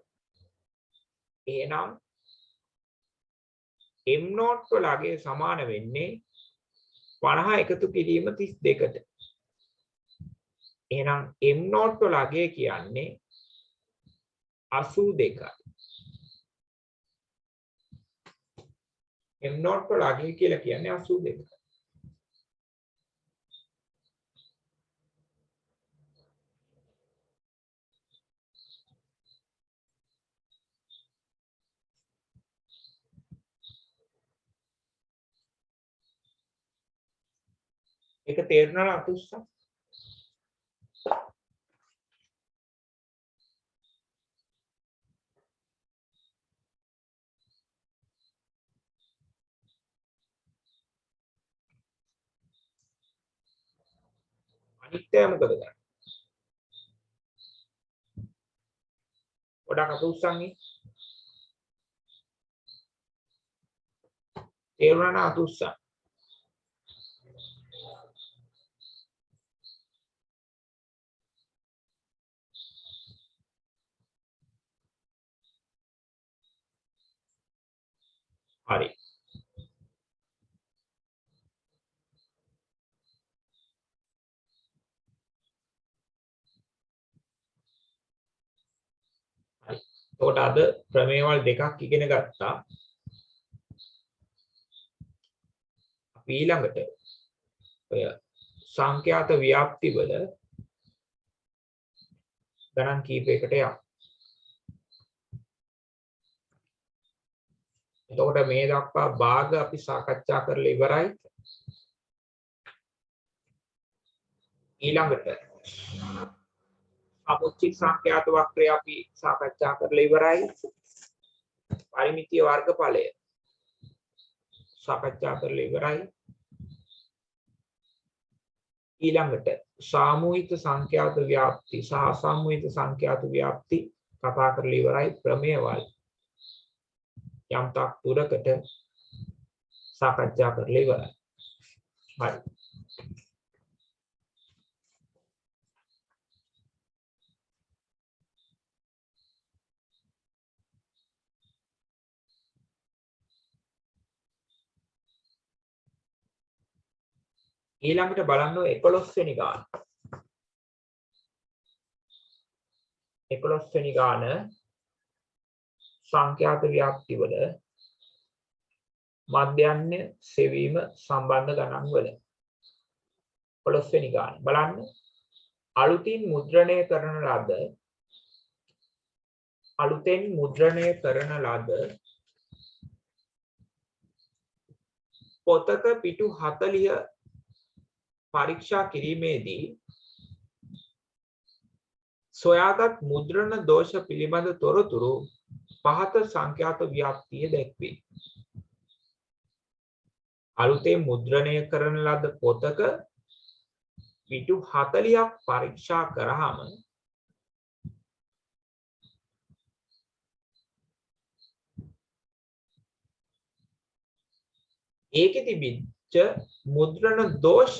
එහෙනම් m0 වල අගය සමාන වෙන්නේ 50 එකතු කිරීම 32ට. එහෙනම් m0 වල අගය කියන්නේ 82යි. m0 වල අගය කියලා කියන්නේ 82යි. ඒක තේරුණා අතුස්සා? අනිත්‍යය මොකද ගන්න? ගොඩක් අතුස්සන්ගේ තේරුණා අතුස්සා? හරි. එතකොට අද ප්‍රමේයවල දෙකක් ඉගෙන ගත්තා. අපි ඊළඟට ඔය සංඛ්‍යාත ව්‍යාප්ති වල ගණන් කීපයකට යමු. එතකොට මේ දක්වා භාග අපි සාකච්ඡා කරලා ඉවරයි. ඊළඟට සමුච්චිත සංඛ්‍යාත වක්‍රය අපි සාකච්ඡා කරලා ඉවරයි. පරිමිතිය වර්ගඵලය සාකච්ඡා කරලා ඉවරයි. ඊළඟට සාමූහික සංඛ්‍යාත ව්‍යාප්ති සහ අසමූහික සංඛ්‍යාත ව්‍යාප්ති කතා කරලා ඉවරයි. ප්‍රමේයවල යම් තාක් දුරකට සාකච්ඡා කරලා ඉවරයි. හරි. ඊළඟට බලන්න 11 වෙනි ගාන. 11 වෙනි ගාන සංඛ්‍යාත ව්‍යාප්ති වල මධ්‍යන්‍ය සෙවීම සම්බන්ධ ගණන් වල 11 වෙනි ගාන බලන්න. අලුතින් මුද්‍රණය කරන ලද පොතක පිටු 40 පරීක්ෂා කිරීමේදී සොයාගත් මුද්‍රණ දෝෂ පිළිබඳ තොරතුරු පහත සංඛ්‍යාත ව්‍යාප්තිය දැක්වේ. අලුතෙන් මුද්‍රණය කරන ලද පොතක පිටු 40ක් පරීක්ෂා කරාම ඒකෙ තිබිච්ච මුද්‍රණ දෝෂ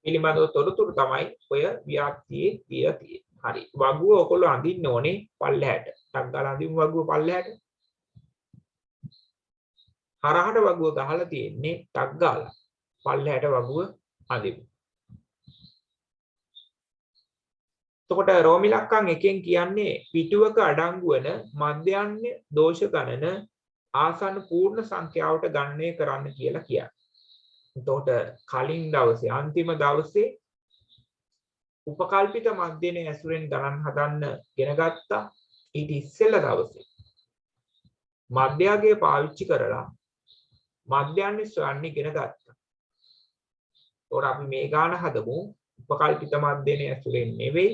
පිළිබඳව තොරතුරු තමයි ඔය ව්‍යාප්තියේ කියලා තියෙන්නේ. හරි. වගුව ඔයගොල්ලෝ අඳින්න ඕනේ පල්ලෙහාට. ටක් ගාලා අඳිමු වගුව පල්ලෙහාට. හරහට වගුව ගහලා තියෙන්නේ ටක් ගාලා. පල්ලෙහාට වගුව අඳිමු. එතකොට රෝමිලක්කම් එකෙන් කියන්නේ පිටුවක අඩංගු වන මධ්‍යන්‍ය දෝෂ ගණන ආසන්න පූර්ණ සංඛ්‍යාවට ගණනය කරන්න කියලා කියන්නේ. එතකොට කලින් දවසේ අන්තිම දවසේ උපකල්පිත මධ්‍යනේ ඇසුරෙන් ගණන් හදන්න ඉගෙන ගත්තා. ඊට ඉස්සෙල්ලා දවසේ මධ්‍යගය පාවිච්චි කරලා මධ්‍යන්‍ය සොයන්න ඉගෙන ගත්තා. අපි මේ ගාන හදමු උපකල්පිත මධ්‍යනය ඇතුලෙන් නෙවෙයි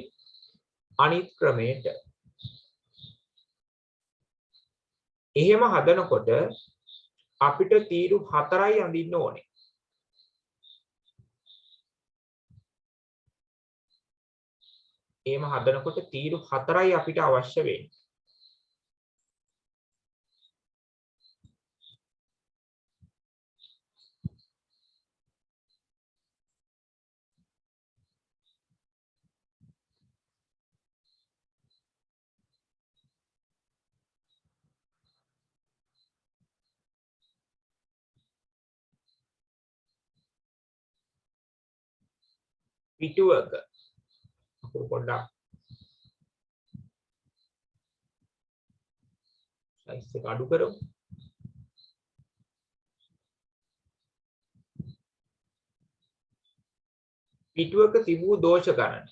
අනිත් ක්‍රමයට. එහෙම හදනකොට අපිට තීරු 4යි අඳින්න ඕනේ. එහෙම හදනකොට තීරු 4යි අපිට අවශ්‍ය වෙන්නේ. පිටුවක අපිට පොඩ්ඩක් සයිස් එක අඩු කරමු. පිටුවක තිබූ දෝෂ ගණන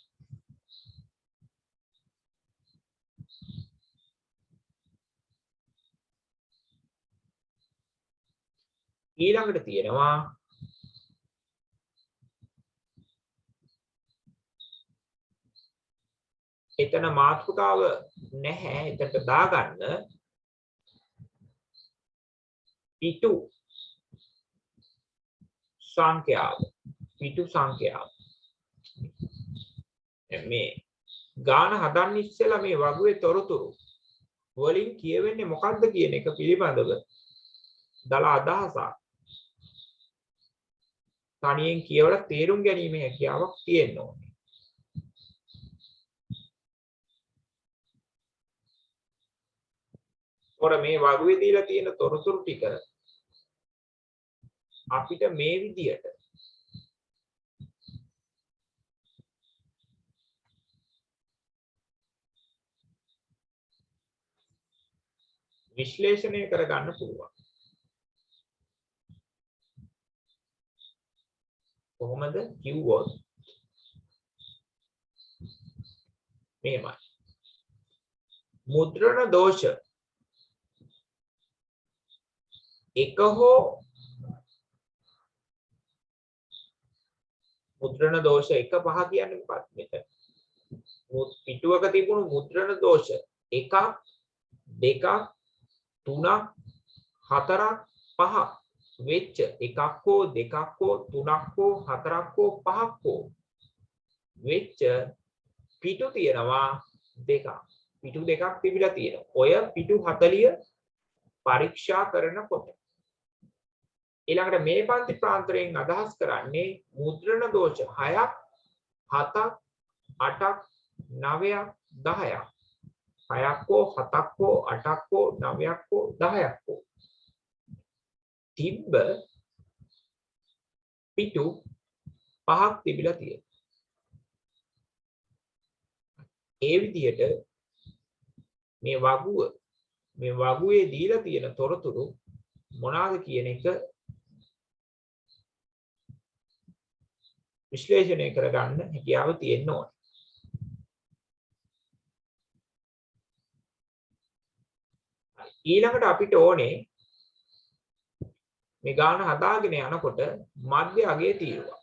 ඊළඟට තියෙනවා එතන මාතෘකාව නැහැ එතනට දාගන්න පිටු සංඛ්‍යාව මේ ගාන හදන්න ඉස්සෙල්ලා මේ වගුවේ තොරතුරු වලින් කියවෙන්නේ මොකක්ද කියන එක පිළිබඳව දල අදහසක් තනියෙන් කියවලා තේරුම් ගැනීමේ හැකියාවක් තියෙන්න ඕනේ. ඔර මේ වගුවේ දීලා තියෙන තොරතුරු ටික අපිට මේ විදියට විශ්ලේෂණය කරගන්න පුළුවන්. කොහොමද කිව්වොත් මෙහෙමයි. මුද්‍රණ දෝෂ එක හෝ මුද්‍රණ දෝෂ 1 5 කියන්නේ මොකක්ද මෙතන? පිටුවක තිබුණු මුද්‍රණ දෝෂ 1ක් 2ක් 3ක් 4ක් 5ක් වෙච්ච එකක් හෝ දෙකක් හෝ තුනක් හෝ හතරක් හෝ පහක් හෝ වෙච්ච පිටු තියෙනවා දෙකක්. පිටු දෙකක් තිබිලා තියෙනවා. ඔය පිටු 40 පරීක්ෂා කරනකොට ඊළඟට මේ පන්ති ප්‍රාන්තරයෙන් අදහස් කරන්නේ මුද්‍රණ දෝෂ 6ක් 7ක් 8ක් 9ක් 10ක් 6ක් හෝ 7ක් හෝ 8ක් හෝ 9ක් හෝ 10ක් හෝ තිබ්බ පිටු 5ක් තිබිලා තියෙනවා. ඒ විදිහට මේ වගුවේ දීලා තියෙන තොරතුරු මොනවාද කියන එක විශ්ලේෂණය කරගන්න හැකියාව තියෙන්න ඕනේ. ඊළඟට අපිට ඕනේ මේ ගාන හදාගෙන යනකොට මධ්‍ය අගයේ තීරුවක්.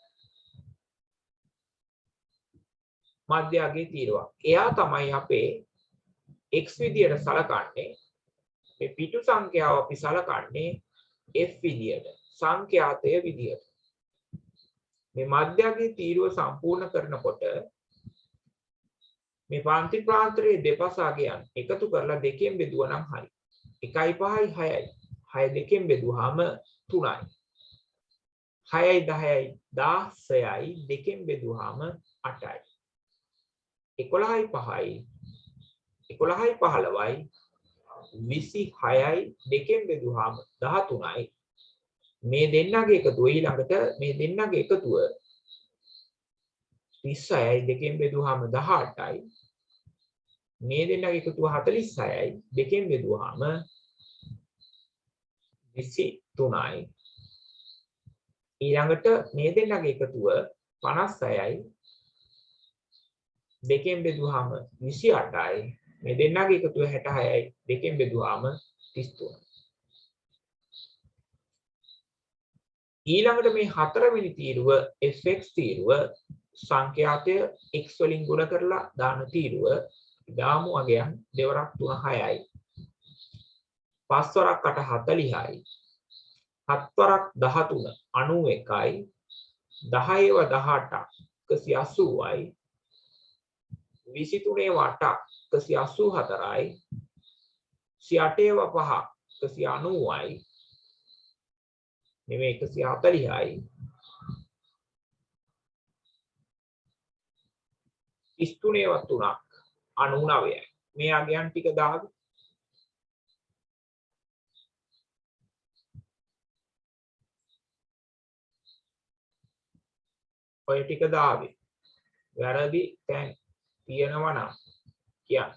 මධ්‍ය අගයේ තීරුවක්. එයා තමයි අපේ x විදියට සලකන්නේ. මේ පිටු සංඛ්‍යාව අපි සලකන්නේ f විදියට. සංඛ්‍යාතය විදියට. මේ මධ්‍ය අගයේ තීරුව සම්පූර්ණ කරනකොට මේ පන්ති ප්‍රාන්තරයේ දෙපස අගයන් එකතු කරලා දෙකෙන් බෙදුවා නම් හරි. 1යි 5යි 6යි. 6 දෙකෙන් බෙදුවාම 3යි. 6යි 10යි 16යි දෙකෙන් බෙදුවාම 8යි. 11යි 5යි 11යි 15යි 26යි දෙකෙන් බෙදුවාම 13යි. මේ දෙන්නගේ එකතුව ඊළඟට මේ දෙන්නගේ එකතුව 36යි දෙකෙන් බෙදුවාම 18යි. මේ දෙන්නගේ එකතුව 46යි දෙකෙන් බෙදුවාම 23යි. ඊළඟට මේ දෙන්නගේ එකතුව 56යි දෙකෙන් බෙදුවාම 28යි. මේ දෙන්නගේ එකතුව 66යි දෙකෙන් බෙදුවාම 33යි. ඊළඟට මේ හතරවෙනි තීරුව fx තීරුව සංඛ්‍යාතය x වලින් ගුණ කරලා දාන තීරුව දාමු අගයන් දෙවරක් 3 6යි 5 වරක් 8 40යි 7 වරක් 13 91යි 10ව 18 180යි 23ව 8 184යි 38ව 5 190යි නෙමෙයි 140යි 33ව 3ක් 99යි මේ අගයන් ටික දාගමු ඔය ටික දාවේ වැරදි තැන් තියෙනවා නම් කියන්න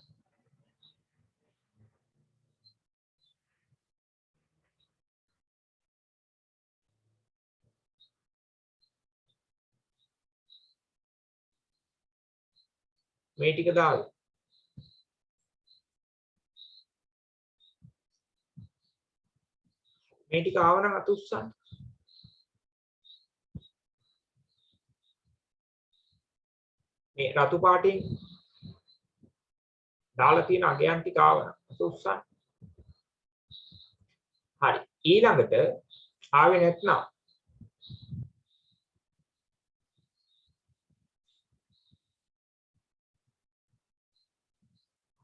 මේ ටික දාවේ මේ ටික ආව නම් අත උස්සන්න මේ රතු පාටින් දාලා තියෙන අගයන් ටික ආව නම් අත උස්සන්න හරි ඊළඟට ආවේ නැත්නම්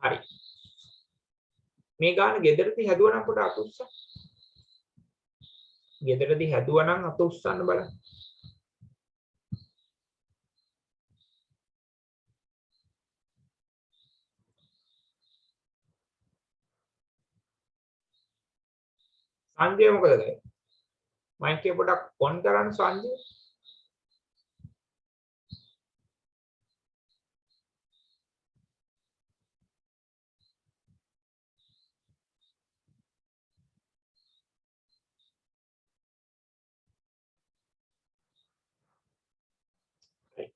හරි මේ ගාන ගෙදරදී හැදුවා නම් පොඩ අත උස්සන්න ගෙදරදී හැදුවා නම් අත උස්සන්න බලන්න සංජය මොකද කරන්නේ මයික් එක පොඩක් ඔන් කරන්න සංජය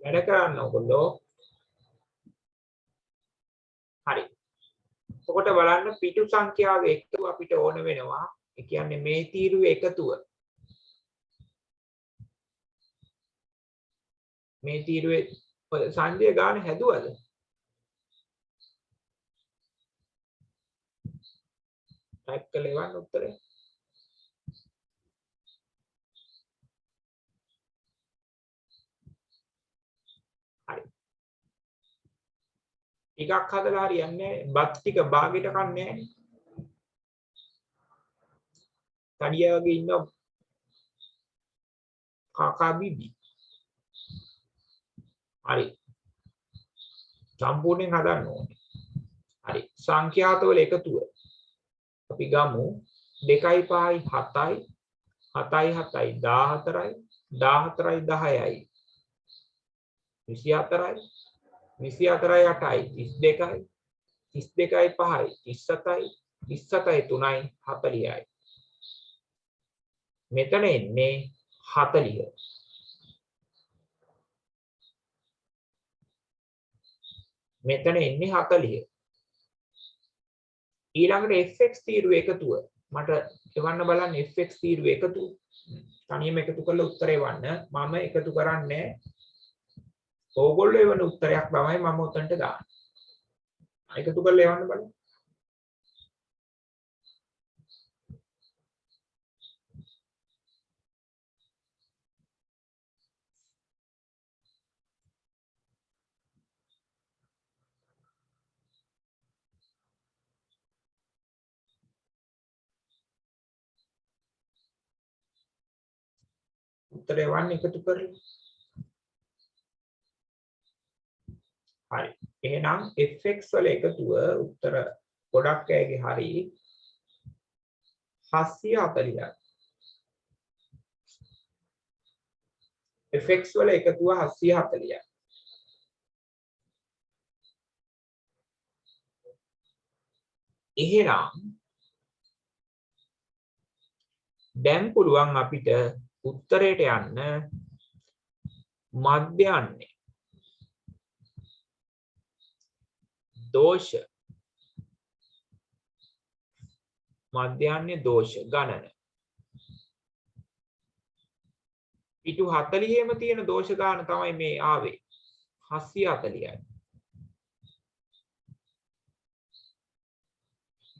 වැඩ කරන්න ඕගොල්ලෝ හරි ඔකට බලන්න පිටු සංඛ්‍යාව එකතු අපිට ඕන වෙනවා ඒ කියන්නේ මේ තීරුවේ එකතුව මේ තීරුවේ සංජය ගාන හැදුවද ටයිප් කරලා එවන්න උත්තරේ හරි ටිකක් හදලා හරියන්නේ බත් ටික බාගෙට කන්නේ තඩියා වගේ ඉන්න කාකා බිබි හරි සම්පූර්ණයෙන් හදන්න ඕනේ හරි සංඛ්‍යාතවල එකතුව අපි ගමු 2යි 5යි 7යි 7යි 7යි 14යි 14යි 10යි 24යි 24යි 8යි 32යි 32යි 5යි 37යි 37යි 3යි 40යි මෙතන එන්නේ 40 මෙතන එන්නේ 40 ඊළඟට fx තීරුව එකතුව මට එවන්න බලන්න fx තීරුව එකතු තනියම එකතු කරලා උත්තරේ එවන්න මම එකතු කරන්නේ ඕගොල්ලෝ එවන උත්තරයක් තමයි මම උතන්ට දාන්නේ එකතු කරලා එවන්න බලන්න උත්තරේ එවන්න එකතු කරලා හරි එහෙනම් fx වල එකතුව උත්තර ගොඩක් අයගේ හරි 740යි fx වල එකතුව 740යි එහෙනම් දැන් පුළුවන් අපිට උත්තරයට යන්න මධ්‍යන්නේ දෝෂ මධ්‍යන්නේ දෝෂ ගණන පිටු 40ෙම තියෙන දෝෂ ගාන තමයි මේ ආවේ 740යි.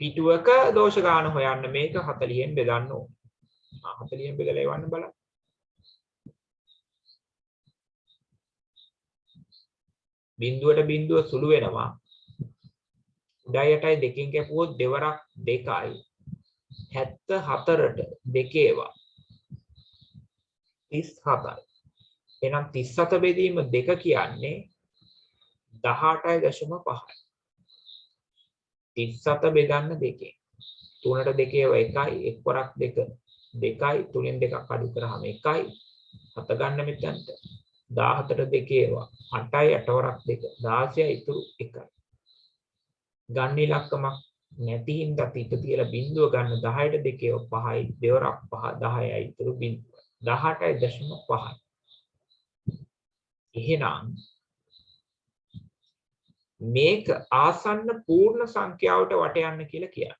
පිටුවක දෝෂ ගාන හොයන්න මේක 40ෙන් බෙදන්න ඕනේ. 40ෙන් බෙදලා එවන්න බලන්න. බිඳුවට බිඳුව සුළු වෙනවා. උඩයි යටයි දෙකෙන් කැපුවොත් දෙවරක් 2යි. 74ට දෙකේවා 37යි. එහෙනම් 37 බෙදීම 2 කියන්නේ 18.5යි. 37 බෙදන්න 2. 3ට දෙකේව 1යි, 1 වරක් 2 2යි, 3ෙන් 2ක් අඩු කරාම 1යි. 7 ගන්න මෙතනට. 17ට දෙකේව 8යි, 8 වරක් 2 16යි, ඉතුරු 1යි. ගන්න ඉලක්කමක් නැති හින්දා පිට තියලා බිඳුව ගන්න 10ට දෙකේව 5යි, දෙවරක් 5 10යි, ඉතුරු බිඳුව 18.5යි. එහෙනම් මේක ආසන්න පූර්ණ සංඛ්‍යාවට වට යන්න කියලා කියනවා.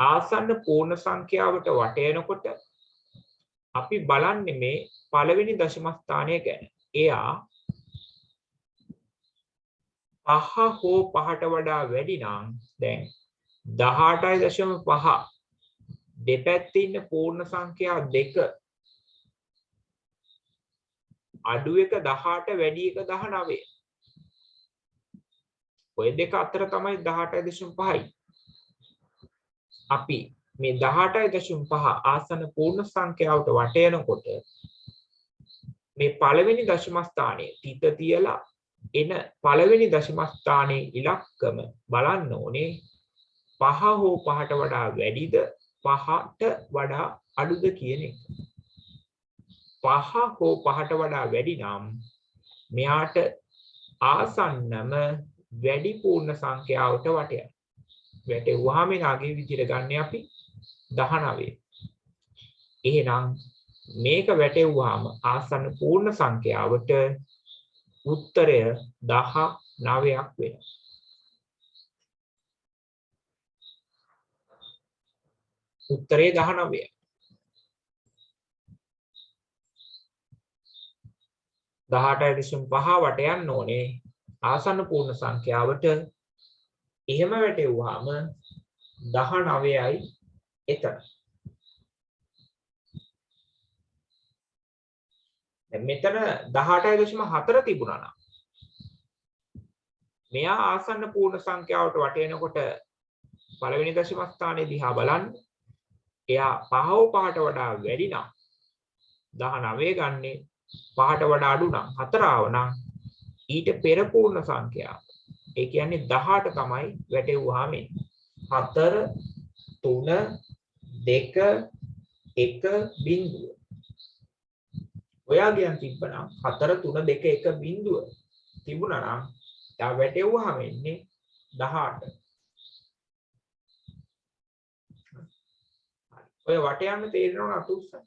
ආසන්න පූර්ණ සංඛ්‍යාවට වට යනකොට අපි බලන්නේ මේ පළවෙනි දශම ස්ථානය ගැන. එයා 5 හෝ 5ට වඩා වැඩි නම් දැන් 18.5 දෙපැත්තේ ඉන්න පූර්ණ සංඛ්‍යා දෙක අඩු එක 18 වැඩි එක 19. ඔය දෙක අතර තමයි 18.5යි. අපි මේ 18.5 ආසන්න පූර්ණ සංඛ්‍යාවට වට යනකොට මේ පළවෙනි දශම ස්ථානයේ තිත තියලා එන පළවෙනි දශම ස්ථානයේ ඉලක්කම බලන්න ඕනේ 5 හෝ 5ට වඩා වැඩිද 5ට වඩා අඩුද කියන එක. 5 හෝ 5ට වඩා වැඩි නම් මෙයාට ආසන්නම වැඩි පූර්ණ සංඛ්‍යාවට වට යනවා. වැටෙවුවාම නාගේ විදිහට ගන්න අපි 19. එහෙනම් මේක වැටෙවුවාම ආසන්න පූර්ණ සංඛ්‍යාවට උත්තරය 19ක් වෙනවා. උත්තරේ 19යි. 18.5 වට යන්න ඕනේ ආසන්න පූර්ණ සංඛ්‍යාවට. එහෙම වැටෙවුවාම 19යි එතන. දැන් මෙතන 18.4 තිබුණා නම් මෙයා ආසන්න පූර්ණ සංඛ්‍යාවට වටේනකොට පළවෙනි දශම ස්ථානයේ දිහා බලන්න. එයා 5 5ට වඩා වැඩි නම් 19 ගන්නේ 5ට වඩා අඩු නම් 4 ආව නම් ඊට පෙර පූර්ණ සංඛ්‍යාව. ඒ කියන්නේ 18 තමයි වැටෙවුවාම 4 3 2 1 බිඳුව. ඔයාගෙන් තිබ්බනම් 4 3 2 1 බිඳුව තිබුණා නම් යා වැටෙවුවාම එන්නේ 18. ඔය වට යන්න තේරෙනවද අතුස්සන්?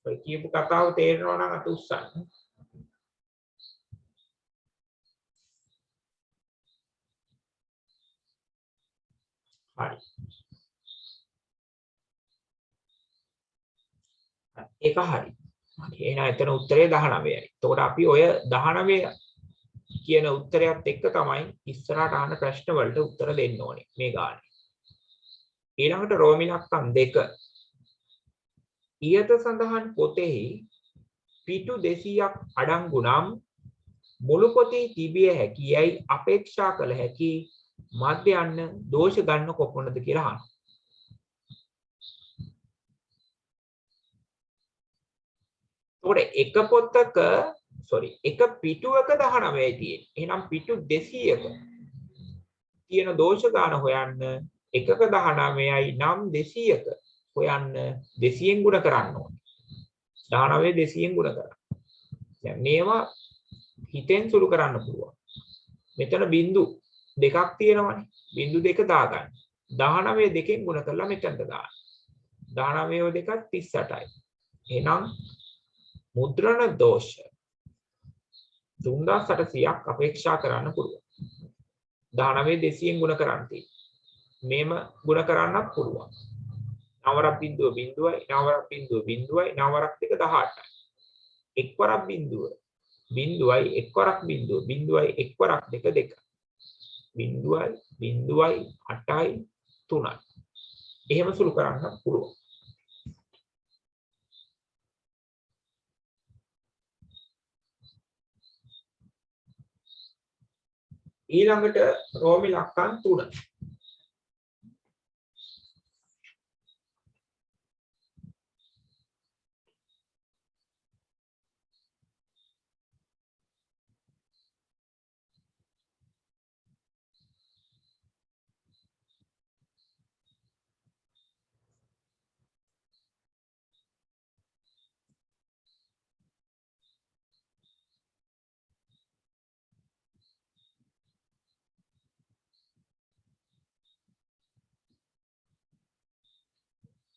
ඔය කියපු කතාව තේරෙනවා නම් අතුස්සන්. හරි. ඒක හරි. එහෙනම් එතන උත්තරේ 19යි. එතකොට අපි ඔය 19 කියන උත්තරයත් එක්ක තමයි ඉස්සරහට අහන ප්‍රශ්න වලට උත්තර දෙන්න ඕනේ මේ ගානේ. ඊළඟට රෝමි ලක්කම් 2. ඊයත සඳහන් පොතෙහි පිටු 200ක් අඩංගු නම් මුළු පොතේ තිබිය හැකියයි අපේක්ෂා කළ හැකි මධ්‍ය යන්න දෝෂ ගන්න කොපමණද කියලා අහනවා. එක පොතක එක පිටුවක 19යි තියෙන්නේ. එහෙනම් පිටු 200ක තියෙන දෝෂ ගාන හොයන්න එකක 19යි නම් 200ක හොයන්න 200ෙන් ගුණ කරන්න ඕනේ. 19 200ෙන් ගුණ කරා. දැන් මේවා හිතෙන් සුළු කරන්න පුළුවන්. මෙතන බිංදු දෙකක් තියෙනවනේ. බිංදු දෙක දාගන්න. 19 දෙකෙන් ගුණ කරලා මෙතනට දාන්න. 19 දෙකක් 38යි. එහෙනම් මුද්‍රණ දෝෂ 3800ක් අපේක්ෂා කරන්න පුළුවන්. 19 200ෙන් ගුණ කරන්න තියෙනවා. මේම ගුණ කරන්නත් පුළුවන්. නවරක් බිඳුව බිඳුවයි නවරක් බිඳුව බිඳුවයි නවරක් දෙක 18යි. එක්වරක් බිඳුව බිඳුවයි එක්වරක් බිඳුව බිඳුවයි එක්වරක් දෙක 2යි. බිඳුවයි බිඳුවයි 8යි 3යි. එහෙම සුළු කරන්නත් පුළුවන්. ඊළඟට රෝමි ලක්කන් 3.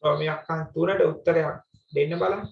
රෝමි ලක්කන් 3ට උත්තරයක් දෙන්න බලන්න.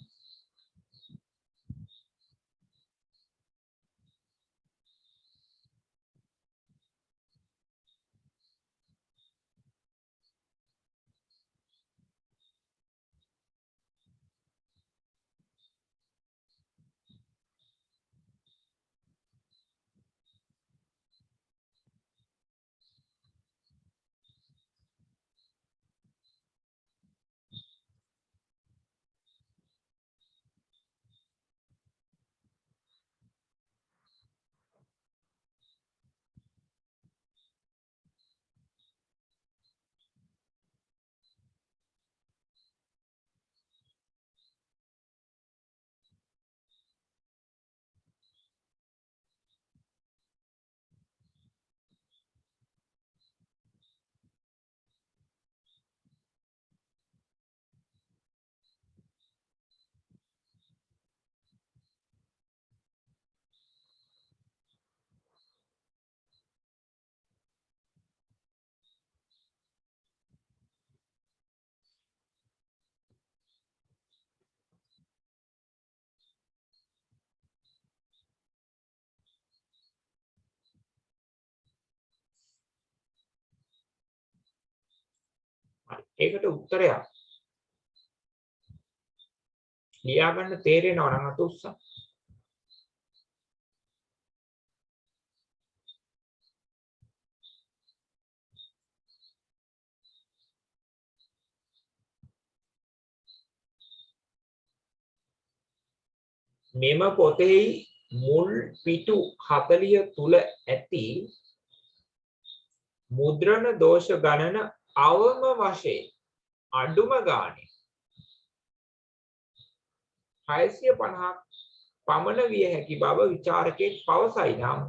ඒකට උත්තරයක් ලියා ගන්න තේරෙනව නම් අත උස්සන්න. මෙම පොතෙහි මුල් පිටු 40 තුල ඇති මුද්‍රණ දෝෂ ගණන අවම වශයෙන් අඩුම ගානේ 650ක් පමණ විය හැකි බව විචාරකෙක් පවසයි නම්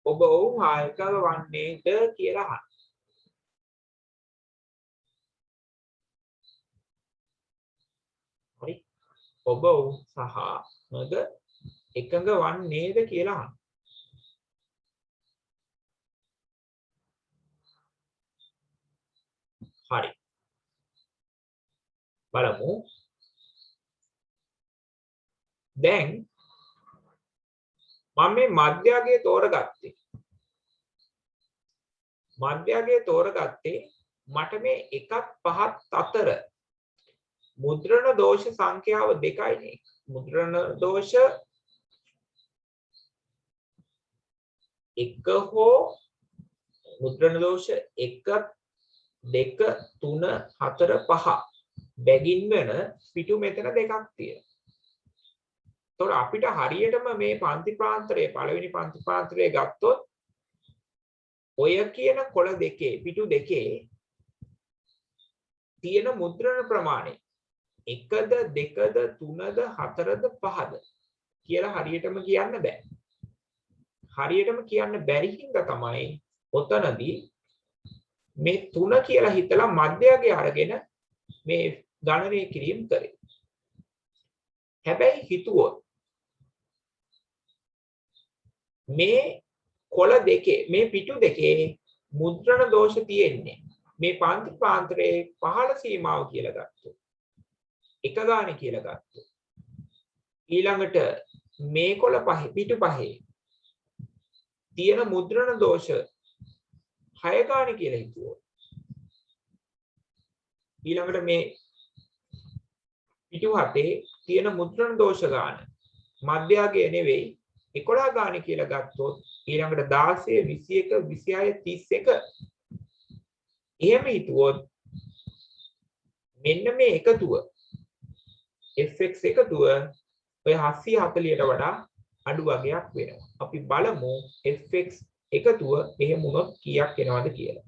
ඔබ ඔවුන් හා එකඟ වන්නේද කියලා අහන්න. හරි. ඔබ ඔවුන් සහ මග එකඟ වන්නේද කියලා අහන්න. හරි. බලමු. දැන් මම මේ මධ්‍යගය තෝරගත්තේ. මධ්‍යගය තෝරගත්තේ මට මේ 1ත් 5ත් අතර මුද්‍රණ දෝෂ සංඛ්‍යාව 2යිනේ. මුද්‍රණ දෝෂ 1 හෝ මුද්‍රණ දෝෂ 1 2 3 4 5 බැගින් වෙන පිටු මෙතන දෙකක් තියෙනවා. ඒතකොට අපිට හරියටම මේ පන්ති ප්‍රාන්තරයේ පළවෙනි පන්ති ප්‍රාන්තරයේ ගත්තොත් ඔය කියන කොළ දෙකේ පිටු දෙකේ තියෙන මුද්‍රණ ප්‍රමාණය 1ද 2ද 3ද 4ද 5ද කියලා හරියටම කියන්න බෑ. හරියටම කියන්න බැරි හින්දා තමයි ඔතනදී මේ 3 කියලා හිතලා මධ්‍යගය අරගෙන මේ ගණනය කිරීම කරේ. හැබැයි හිතුවොත් මේ කොළ දෙකේ මේ පිටු දෙකේ මුද්‍රණ දෝෂ තියෙන්නේ මේ පන්ති ප්‍රාන්තරයේ පහළ සීමාව කියලා ගත්තොත් එක ගානේ කියලා ගත්තොත් ඊළඟට මේ කොළ පහේ පිටු පහේ තියෙන මුද්‍රණ දෝෂ 6 ගානේ කියලා හිතුවොත් ඊළඟට මේ පිටු 7 තියෙන මුද්‍රණ දෝෂ ගාන මධ්‍යගය නෙවෙයි 11 ගානේ කියලා ගත්තොත් ඊළඟට 16 21 26 31 එහෙම හිතුවොත් මෙන්න මේ එකතුව fx එකතුව ඔය 740ට වඩා අඩු වගයක් වෙනවා. අපි බලමු fx එකතුව එහෙම වුණොත් කීයක් එනවද කියලා.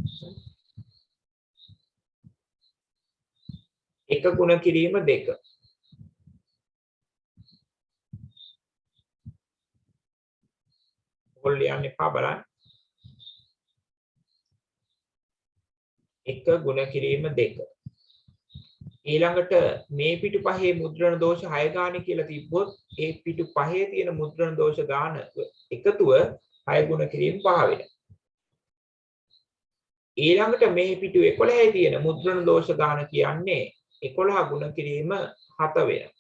එක ගුණ කිරීම 2. ඔයගොල්ලෝ යන්න එපා බලන්න. 1 ගුණ කිරීම 2. ඊළඟට මේ පිටු පහේ මුද්‍රණ දෝෂ 6 ගානේ කියලා තිබ්බොත් ඒ පිටු පහේ තියෙන මුද්‍රණ දෝෂ ගාන එකතුව 6 ගුණ කිරීම 5 වෙනවා. ඊළඟට මේ පිටු 11 තියෙන මුද්‍රණ දෝෂ ගාන කියන්නේ 11 ගුණ කිරීම 7 වෙනවා.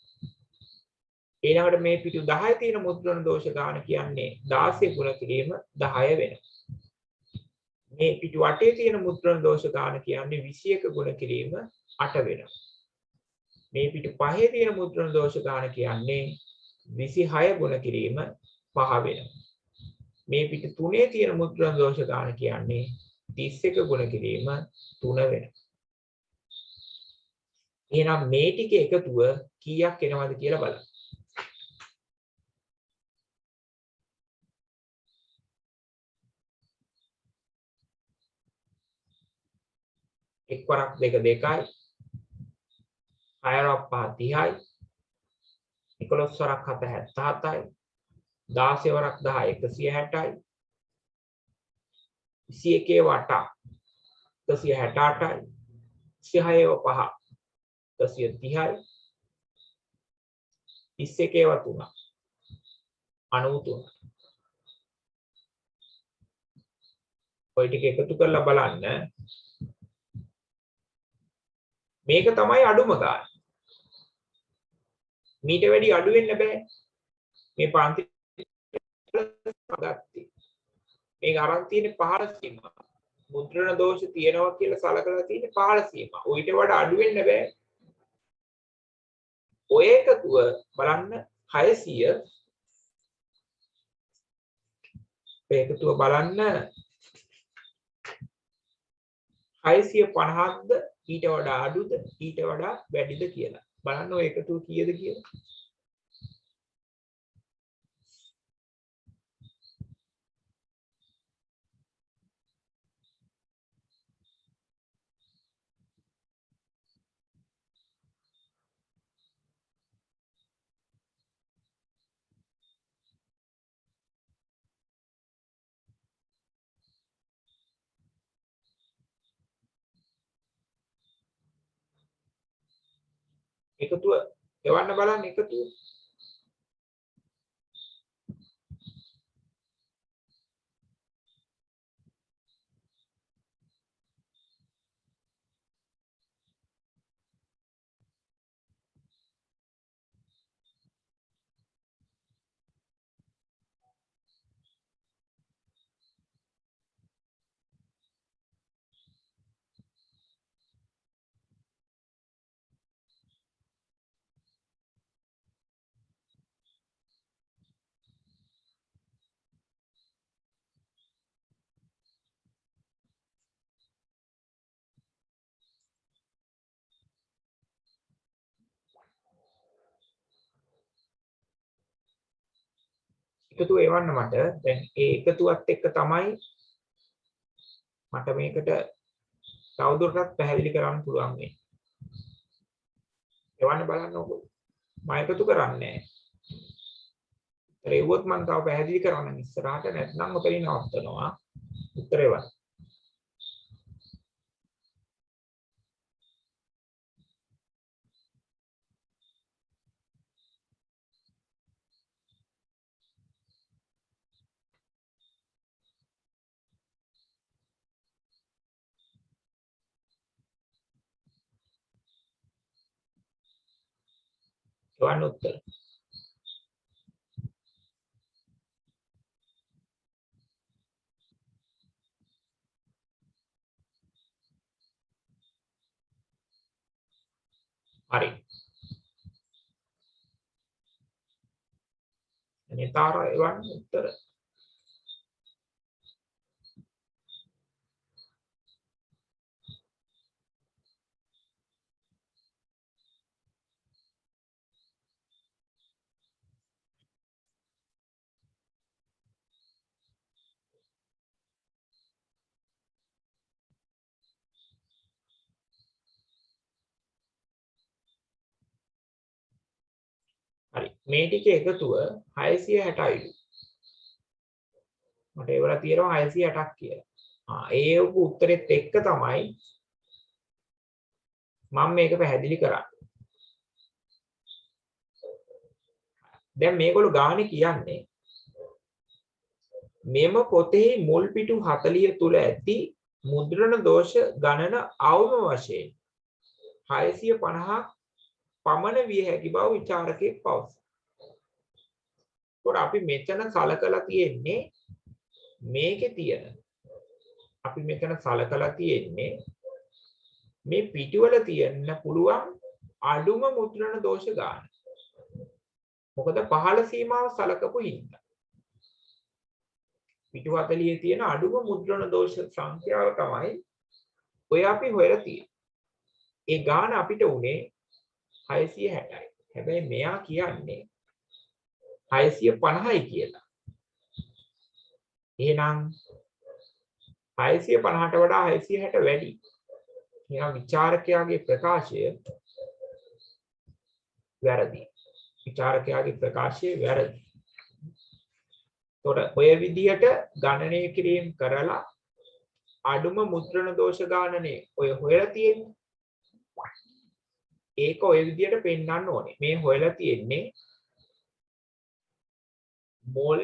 ඊළඟට මේ පිටු 10 තියෙන මුද්‍රණ දෝෂ ගාන කියන්නේ 16 ගුණ කිරීම 10 වෙනවා. මේ පිටු 8 තියෙන මුද්‍රණ දෝෂ ගාන කියන්නේ 21 ගුණ කිරීම 8 වෙනවා. මේ පිටු 5 තියෙන මුද්‍රණ දෝෂ ගාන කියන්නේ 26 ගුණ කිරීම 5 වෙනවා. මේ පිටු 3 තියෙන මුද්‍රණ දෝෂ ගාන කියන්නේ 31 ගුණ කිරීම 3 වෙනවා. එහෙනම් මේ ටික එකතුව කීයක් එනවද කියලා බලන්න. එක් වරක් 2 2යි 6 වරක් 5 30යි 11 වරක් 7 77යි 16 වරක් 10 160යි 21 වට 168යි 26 ව 5 130යි 21 ව 3 93 ඔය ටික එකතු කරලා බලන්න මේක තමයි අඩුම ගාන. මීට වැඩි අඩු වෙන්න බෑ. මේ පන්ති ගත්තේ. මේක අරන් තියෙන්නේ 15 සීමා. මුද්‍රණ දෝෂ තියෙනවා කියලා සලකලා තියෙන්නේ 15 සීමා. ඔయిత වඩා අඩු වෙන්න බෑ. ඔය එකතුව බලන්න 600 එකතුව බලන්න 650ක්ද ඊට වඩා අඩුද ඊට වඩා වැඩිද කියලා. බලන්න ඔය එකතුව කීයද කියලා. එකතුව එවන්න බලන්න එකතුව. එකතුව එවන්න මට. දැන් ඒ එකතුවත් එක්ක තමයි මට මේකට තවදුරටත් පැහැදිලි කරන්න පුළුවන් වෙන්නේ. එවන්න බලන්න ඕක. මම එකතු කරන්නේ නැහැ. ඒවොත් මම තව පැහැදිලි කරන්න ඉස්සරහට නැත්නම් ඔතනින් නවත්තනවා. උත්තරේ වань. එවන්න උත්තර. හරි. නිතාර එවන් උත්තර. හරි. මේ ටික එකතුව 660යිලු. මට ඒවල තියෙනවා 660ක් කියලා. ඒ උත්තරෙත් එක්ක තමයි මම මේක පැහැදිලි කරන්නේ. දැන් මේගොල්ලෝ ගානේ කියන්නේ මෙම පොතේ මුල් පිටු 40 තුල ඇති මුද්‍රණ දෝෂ ගණන අවම වශයෙන් 650ක් පමණ විය හැකි බව විචාරකයෙක් පවසයි. අපි මෙතන සලකලා තියෙන්නේ මේකේ තියෙන මේ පිටුවල තියෙන්න පුළුවන් අඩුම මුද්‍රණ දෝෂ ගාන. මොකද පහළ සීමාව සලකපු හින්දා. පිටු 40 තියෙන අඩුම මුද්‍රණ දෝෂ සංඛ්‍යාව තමයි ඔය අපි හොයලා තියෙන්නේ. ඒ ගාන අපිට උනේ 660යි. හැබැයි මෙයා කියන්නේ 650යි කියලා. එහෙනම් 650ට වඩා 660 වැඩි. එහෙනම් විචාරකයාගේ ප්‍රකාශය වැරදි. ඔය විදිහට ගණනය කිරීම කරලා අඩුම මුද්‍රණ දෝෂ ගානනේ ඔය හොයලා තියෙන්නේ. ඒක ඔය විදිහට පෙන්වන්න ඕනේ. මේ හොයලා තියෙන්නේ මොල්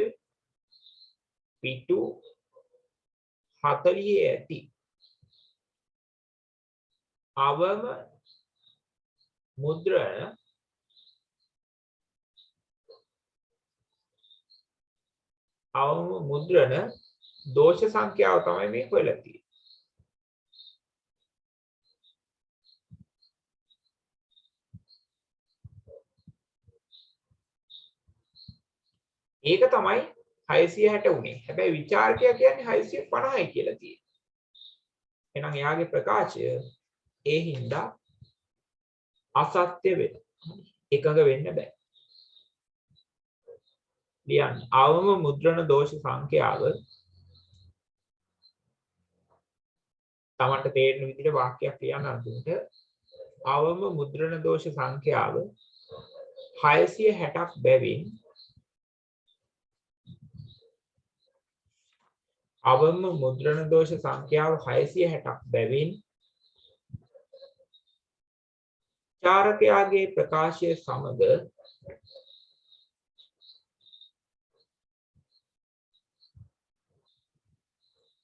පිටු 40 ඇති අවම මුද්‍රණ දෝෂ සංඛ්‍යාව තමයි මේ හොයලා තියෙන්නේ. ඒක තමයි 660 උනේ. හැබැයි විචාරකයා කියන්නේ 650යි කියලා තියෙනවා. එහෙනම් එයාගේ ප්‍රකාශය ඒ හින්දා අසත්‍ය වෙනවා. එකඟ වෙන්න බෑ. ලියන්න. අවම මුද්‍රණ දෝෂ සංඛ්‍යාව තමන්ට තේරෙන විදිහට වාක්‍යයක් ලියන්න අන්තිමට. අවම මුද්‍රණ දෝෂ සංඛ්‍යාව 660ක් බැවින් අවම මුද්‍රණ දෝෂ සංඛ්‍යාව 660ක් බැවින්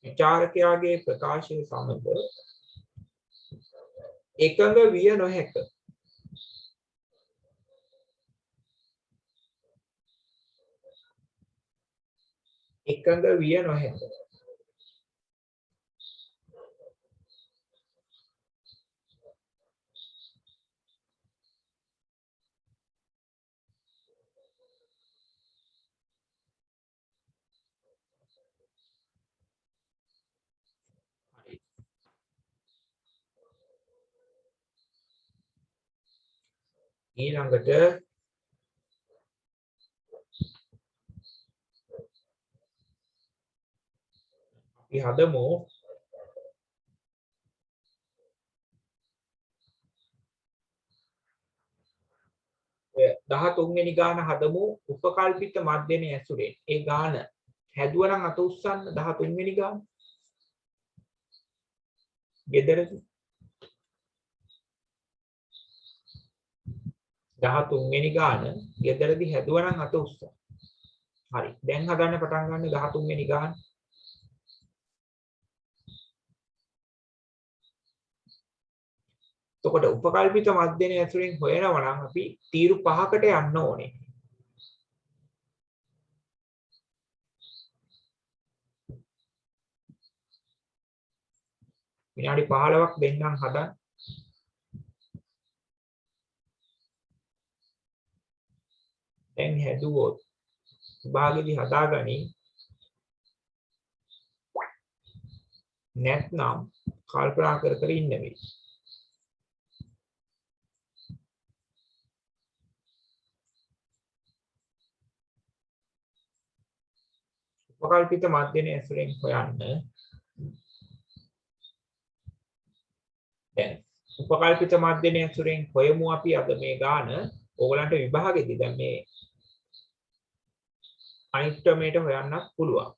විචාරකයාගේ ප්‍රකාශය සමග එකඟ විය නොහැක. ඊළඟට අපි හදමු ඔය 13 වෙනි ගාන හදමු උපකල්පිත මධ්‍යමයේ ඇසුරෙන්. ඒ ගාන හැදුවා නම් අත උස්සන්න 13 වෙනි ගාන. ගෙදරදී 13 වෙනි ගාන ගෙදරදී හැදුවා නම් අත උස්සන්න. හරි. දැන් හදන්න පටන් ගන්න 13 වෙනි ගාන. එතකොට උපකල්පිත මධ්‍යමයේ ඇසුරෙන් හොයනවා නම් අපි තීරු 5කට යන්න ඕනේ. විනාඩි 15ක් දෙන්නම් හදන්න. දැන් හැදුවොත් විභාගෙදි හදාගනි. නැත්නම් කල්පනා කර කර ඉන්න වෙයි. උපකල්පිත මධ්‍යන ඇසුරෙන් හොයන්න. දැන් උපකල්පිත මධ්‍යන ඇසුරෙන් හොයමු අපි අද මේ ගාන. ඕගලන්ට විභාගෙදි දැන් මේ අනිත් ක්‍රමයට හොයන්නත් පුළුවන්.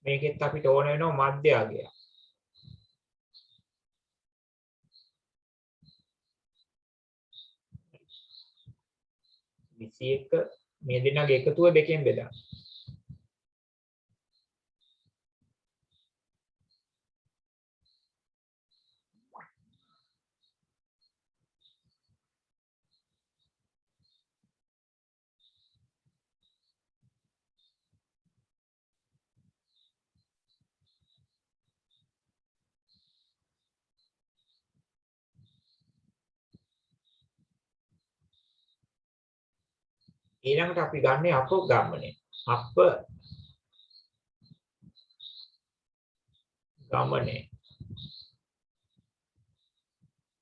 මේකෙත් අපිට ඕන වෙනවා මධ්‍යගය. විසි 21 මේ දෙන්නගේ එකතුව දෙකෙන් බෙදන්න. ඊළඟට අපි ගන්නේ අපගමනය. අපගමනය.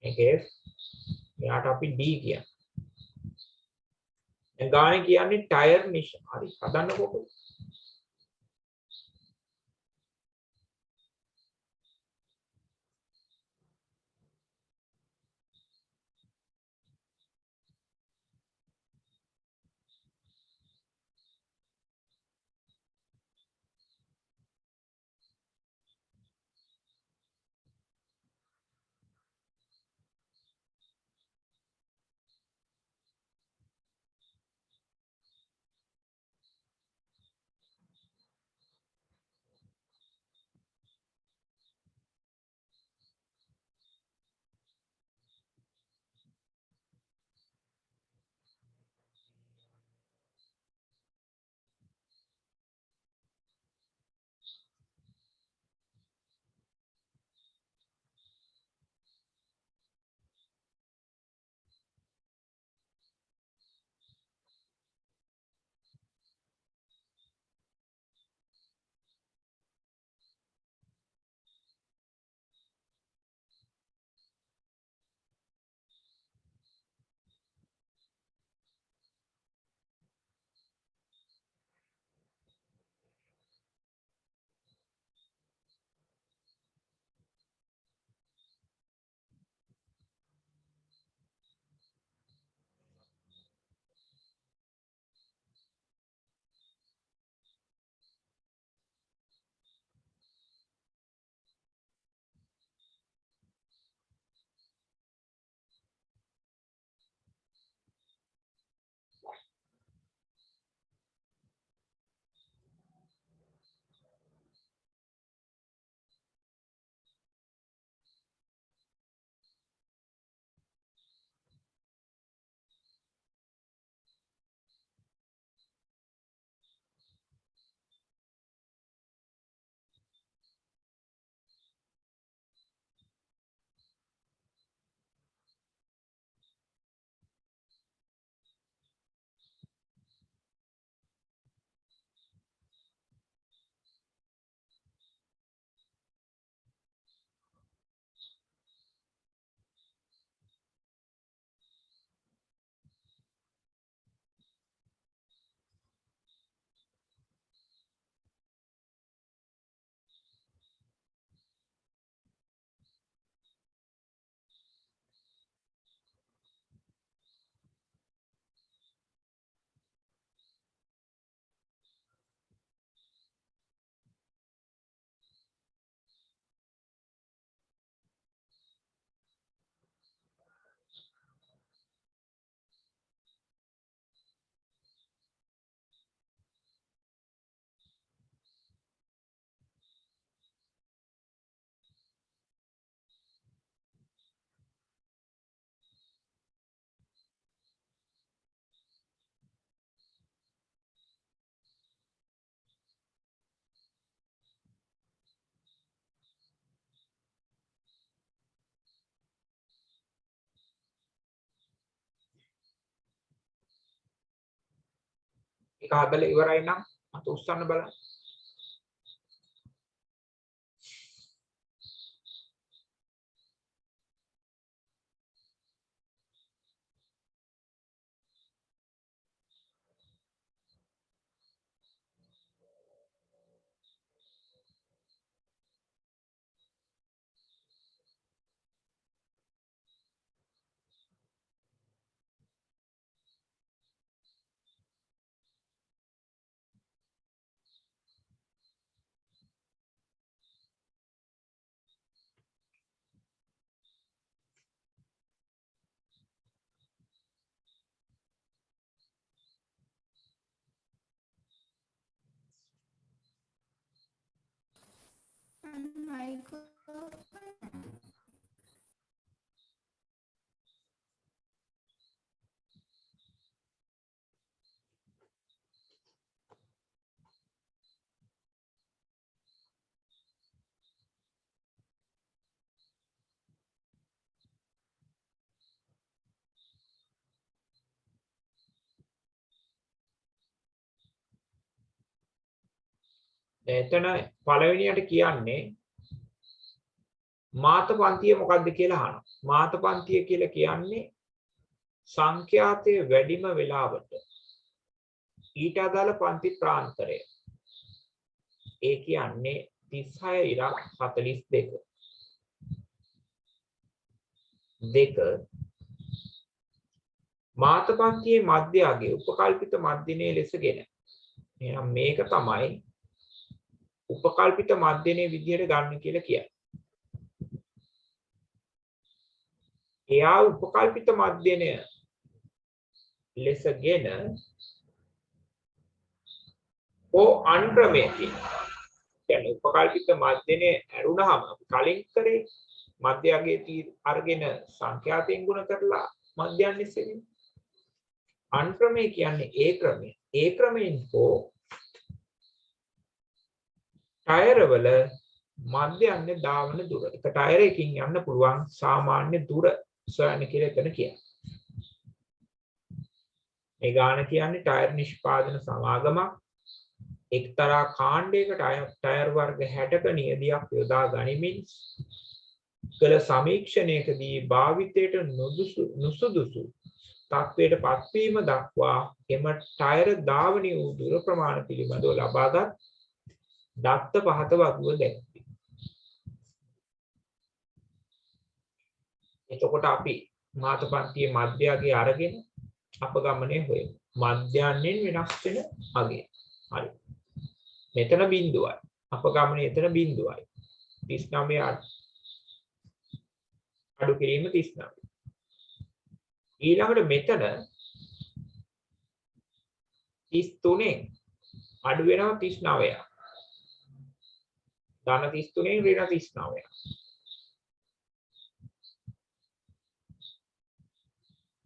මේකේ මෙයාට අපි D කියන්නේ. දැන් ගානේ කියන්නේ ටයර් නිෂ්ණ. හරි හදන්නකො. එක හදලා ඉවරයි නම් අත උස්සන්න බලන්න. එතන පළවෙනියට කියන්නේ මාත පන්තිය මොකක්ද කියලා අහනවා. මාත පන්තිය කියලා කියන්නේ සංඛ්‍යාතයේ වැඩිම වෙලාවට ඊට අදාළ පන්ති ප්‍රාන්තරය. ඒ කියන්නේ 36 ඉරක් 42. දෙක මාත පන්තියේ මධ්‍යයගේ උපකල්පිත මධ්‍යනේ ලෙසගෙන. එහෙනම් මේක තමයි උපකල්පිත මධ්‍යනේ විදියට ගන්න කියලා කියන්නේ. එයා උපකල්පිත මධ්‍යනය ලෙසගෙන අන්ක්‍රමයකින් කියන්නේ උපකල්පිත මධ්‍යනේ ඇරුණාම අපි කලින් කරේ මධ්‍යයගේ අරගෙන සංඛ්‍යාතයෙන් ගුණ කරලා මධ්‍යයන් ඉස්සෙන්නේ. අන්ක්‍රමය කියන්නේ ඒ ක්‍රමය. ඒ ක්‍රමයෙන් ටයර් වල මධ්‍යයන් දාවන දුර. එක ටයර් එකකින් යන්න පුළුවන් සාමාන්‍ය දුර සොයන්න කියලා එතන කියන්නේ. මේ ගාන කියන්නේ ටයර් නිෂ්පාදන සමාගමක් එක්තරා කාණ්ඩයකට ටයර් වර්ග 60ක නියදියක් යොදා ගනිමින් කළ සමීක්ෂණයකදී භාවිතයට නුසුදුසු තත්වයට පත්වීම දක්වා එම ටයර් ධාවනය වූ දුර ප්‍රමාණ පිළිබඳව ලබාගත් දත්ත පහත වගුව දැක්වේ. එතකොට අපි මාත පන්තියේ මධ්‍යයගේ අරගෙන අපගමනය හොයමු. මධ්‍යයන්ෙන් වෙනස් වෙන අගය. හරි. මෙතන බිඳුවයි. අපගමනය එතන බිඳුවයි. 39 අඩු කිරීම 39. ඊළඟට මෙතන 33 අඩු වෙනවා 39. ධන 33 ඍණ 39.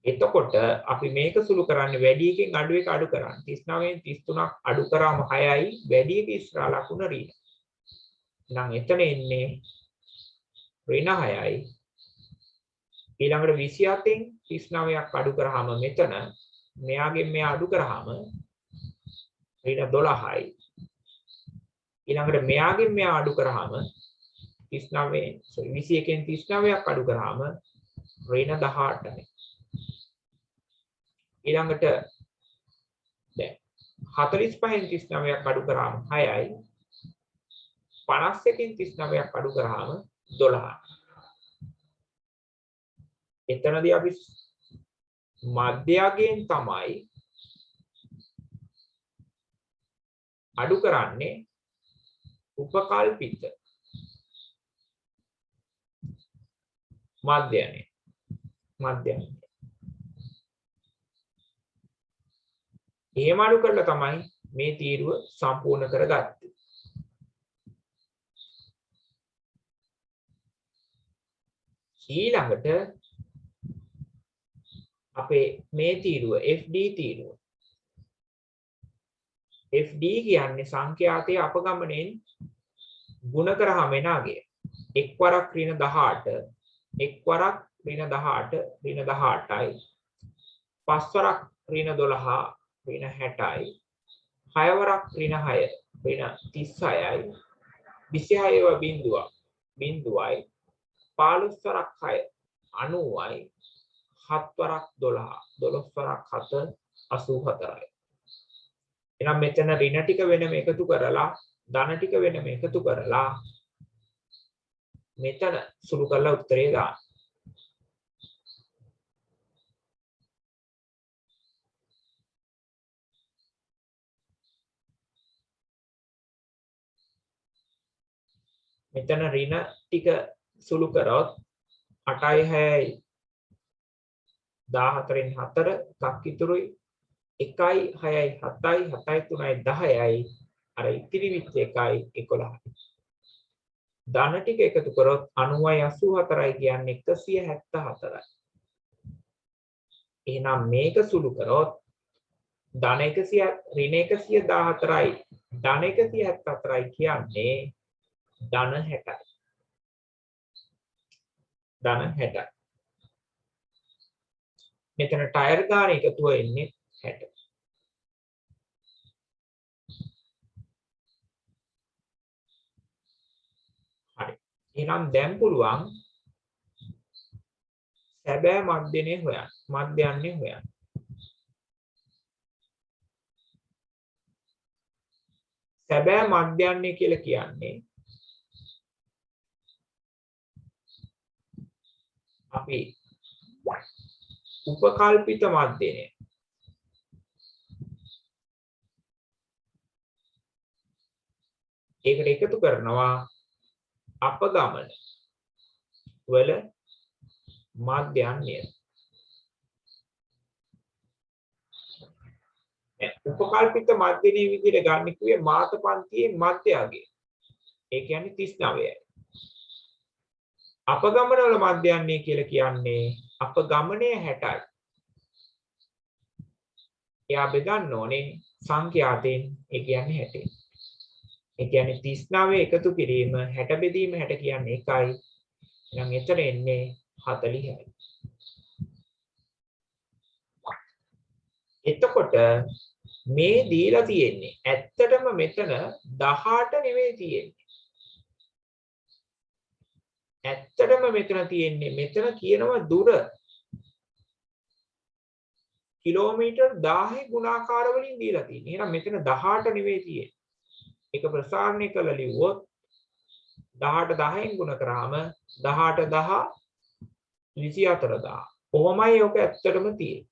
එතකොට අපි මේක සුළු කරන්නේ වැඩි එකෙන් අඩු එක අඩු කරන්නේ 39න් 33ක් අඩු කරාම 6යි වැඩි එක ඉස්සරහා ලකුණ ඍණ. එහෙනම් එතන එන්නේ ඍණ 6යි. ඊළඟට 27න් 39ක් අඩු කරාම මෙතන මෙයාගෙන් මෙයා අඩු කරාම ඍණ 12යි. ඊළඟට මෙයාගෙන් මෙයා අඩු කරාම 21න් 39ක් අඩු කරාම ඍණ 18යි. ඊළඟට දැන් 45න් 39ක් අඩු කරාම 6යි. 51න් 39ක් අඩු කරාම 12යි. එතනදී අපි මධ්‍යයෙන් තමයි අඩු කරන්නේ උපකල්පිත මධ්‍යනේ. එහෙම අඩු කරලා තමයි මේ තීරුව සම්පූර්ණ කරගත්තේ. ඊළඟට අපේ මේ තීරුව FD තීරුව. FD කියන්නේ සංඛ්‍යාතයේ අපගමනයෙන් ගුණ කරාම එන අගය. එක් වරක් ඍණ 18, එක් වරක් ඍණ 18, ඍණ 18යි. පස් වරක් ඍණ 12, ඍණ 60යි. 6 වරක් ඍණ 6 ඍණ 36යි 26ව බිඳුවයි 15 වරක් 6 90යි 7 වරක් 12 වරක් 7 84යි. එහෙනම් මෙතන ඍණ ටික වෙනම එකතු කරලා ධන ටික වෙනම එකතු කරලා මෙතන සුළු කරලා උත්තරේ දාන්න. මෙතන ඍණ ටික සුළු කරොත් 8යි 6යි 14න් 4 එකක් ඉතුරුයි 1යි 6යි 7යි 7යි 3යි 10යි අර ඉතිරි විච්ච එකයි 11යි. ධන ටික එකතු කරොත් 90යි 84යි කියන්නේ 174යි. එහෙනම් මේක සුළු කරොත් ධන 100 ඍණ 114යි ධන 174යි කියන්නේ ධන 60යි. ධන 60යි. මෙතන ටයර් ගාන එකතුව එන්නේ 60. හරි. එහෙනම් දැන් පුළුවන් සැබෑ මධ්‍යනේ හොයන්න. මධ්‍යන්නේ හොයන්න. සැබෑ මධ්‍යන්නේ කියලා කියන්නේ අපි උපකල්පිත මධ්‍යනය. ඒකට එකතු කරනවා අපගමන වල මධ්‍යන්නය. උපකල්පිත මධ්‍යනයේ විදිහට ගන්න කිව්වේ මාත පන්තියේ මධ්‍යයගේ. ඒ කියන්නේ 39යි. අපගමන වල මධ්‍යන්නේ කියලා කියන්නේ අපගමනය 60යි. එයා බෙදන්න ඕනේ සංඛ්‍යාතෙන්. ඒ කියන්නේ 60. ඒ කියන්නේ 39 එකතු කිරීම 60 බෙදීම 60 කියන්නේ 1යි. එහෙනම් එතන එන්නේ 40යි. එතකොට මේ දීලා තියෙන්නේ ඇත්තටම මෙතන 18 නෙවෙයි තියෙන්නේ. ඇත්තටම මෙතන තියෙන්නේ මෙතන කියනවා දුර කිලෝමීටර් 1000 ගුණාකාර වලින් දීලා තියෙන්නේ. එහෙනම් මෙතන 18 නෙවෙයි තියෙන්නේ. ඒක ප්‍රසාරණය කළා ලිව්වොත් 18 10න් ගුණ කරාම 18 10 24000. කොහොමයි ඔක ඇත්තටම තියෙන්නේ.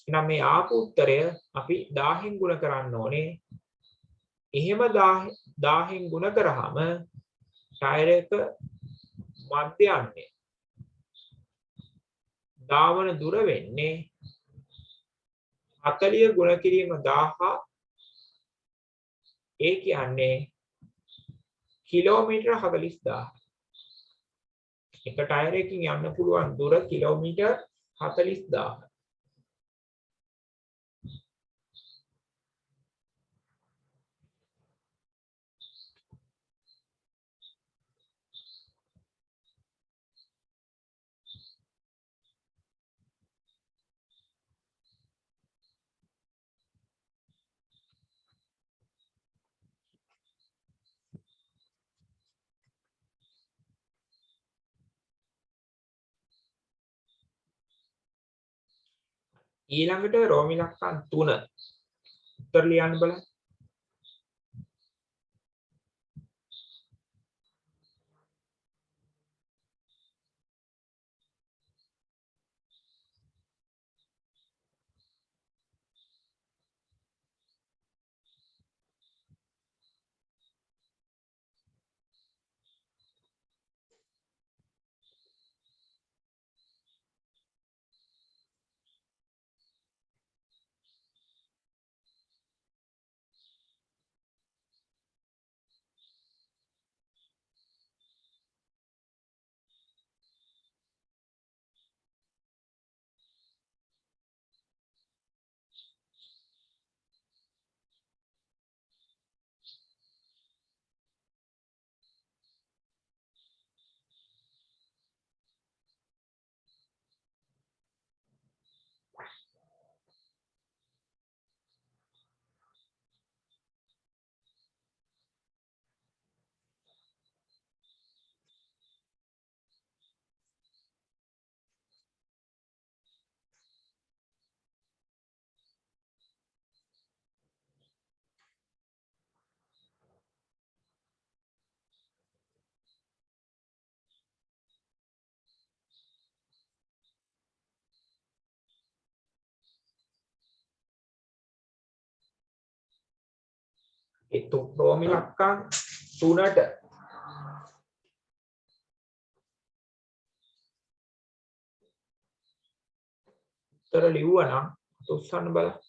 එහෙනම් මේ ආපු උත්තරය අපි 1000න් ගුණ කරන්න ඕනේ. එහෙම 1000න් ගුණ කරාම ටයර් එක මධ්‍යන්නේ ධාවන දුර වෙන්නේ 40 ගුණ කිරීම 1000 ඒ කියන්නේ කිලෝමීටර 40000. එක ටයර් එකකින් යන්න පුළුවන් දුර කිලෝමීටර් 40000. ඊළඟට රෝම ඉලක්කම් 3 උත්තර ලියන්න බලන්න. itu ප්‍රෝමිලක්කම් 3ට උත්තර ලිව්වනම් උස්සන්න බලන්න.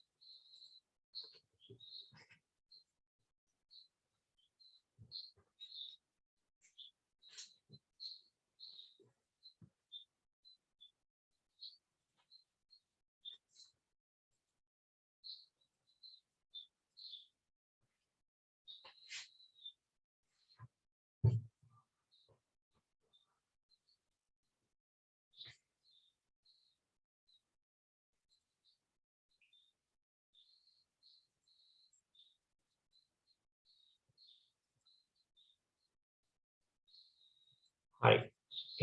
හරි.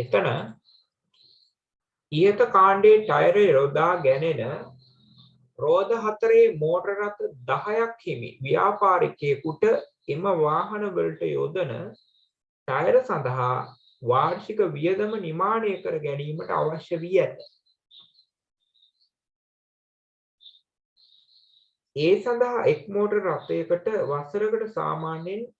එතන ඉහත කාණ්ඩයේ ටයරය යොදා ගැනෙන රෝද 4 මෝටර රථ 10ක් හිමි ව්‍යාපාරිකයෙකුට එම වාහන වලට යොදන ටයර සඳහා වාර්ෂික වියදම නිමාණය කර ගැනීමට අවශ්‍ය වී ඇත. ඒ සඳහා එක් මෝටර රථයකට වසරකට සාමාන්‍යයෙන්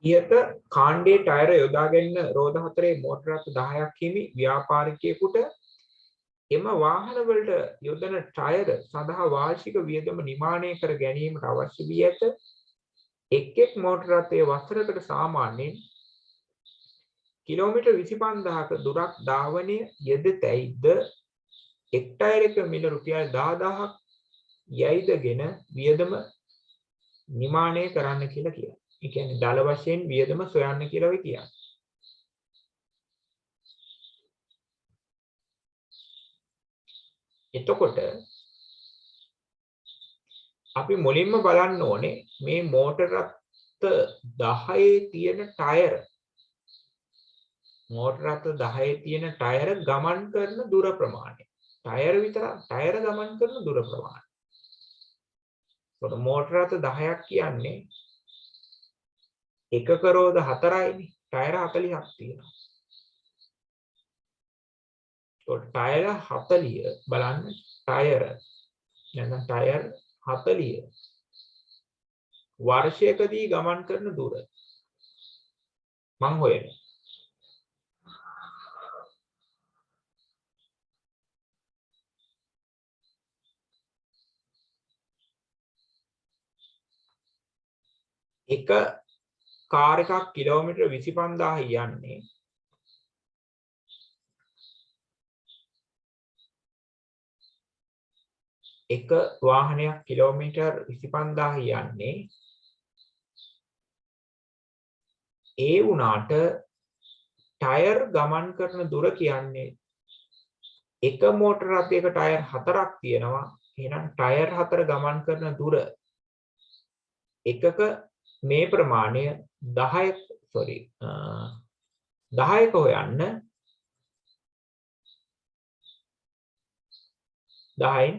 ඉහත කාණ්ඩයේ ටයර යොදා ගැනීම රෝද 4 මෝටර රථ 10ක් හිමි ව්‍යාපාරිකයෙකුට එම වාහන වලට යොදන ටයර සඳහා වාර්ෂික වියදම නිමාණය කර ගැනීමට අවශ්‍ය වී ඇත. එක් මෝටර රථයේ වසරකට සාමාන්‍යයෙන් කිලෝමීටර් 25000ක දුරක් ධාවනය යෙදතැයිද එක් ටයරයක මිල රුපියල් 10000ක් යයිදගෙන වියදම නිමාණය කරන්න කියලා කියනවා. ඒ කියන්නේ දල වශයෙන් වියදම සොයන්න කියලා වෙයි කියන්නේ. එතකොට අපි මුලින්ම බලන්න ඕනේ මේ මෝටර රථ 10 තියෙන ටයර මෝටර රථ 10 තියෙන ටයර ගමන් කරන දුර ප්‍රමාණය. ටයර ගමන් කරන දුර ප්‍රමාණය. ඒකට මෝටර රථ 10ක් කියන්නේ එකක රෝද 4යිනේ. ටයර 40ක් තියෙනවා. ඒකට ටයර 40 බලන්න ටයර 40 වර්ෂයකදී ගමන් කරන දුර මං හොයන්නේ. එක කාර් එකක් කිලෝමීටර් 25000 යන්නේ එක වාහනයක් කිලෝමීටර් 25000 යන්නේ ඒ වුණාට ටයර් ගමන් කරන දුර කියන්නේ එක මෝටර රථයක ටයර් 4ක් තියෙනවා. එහෙනම් ටයර් 4 ගමන් කරන දුර එකක මේ ප්‍රමාණය 10ක හොයන්න 10න්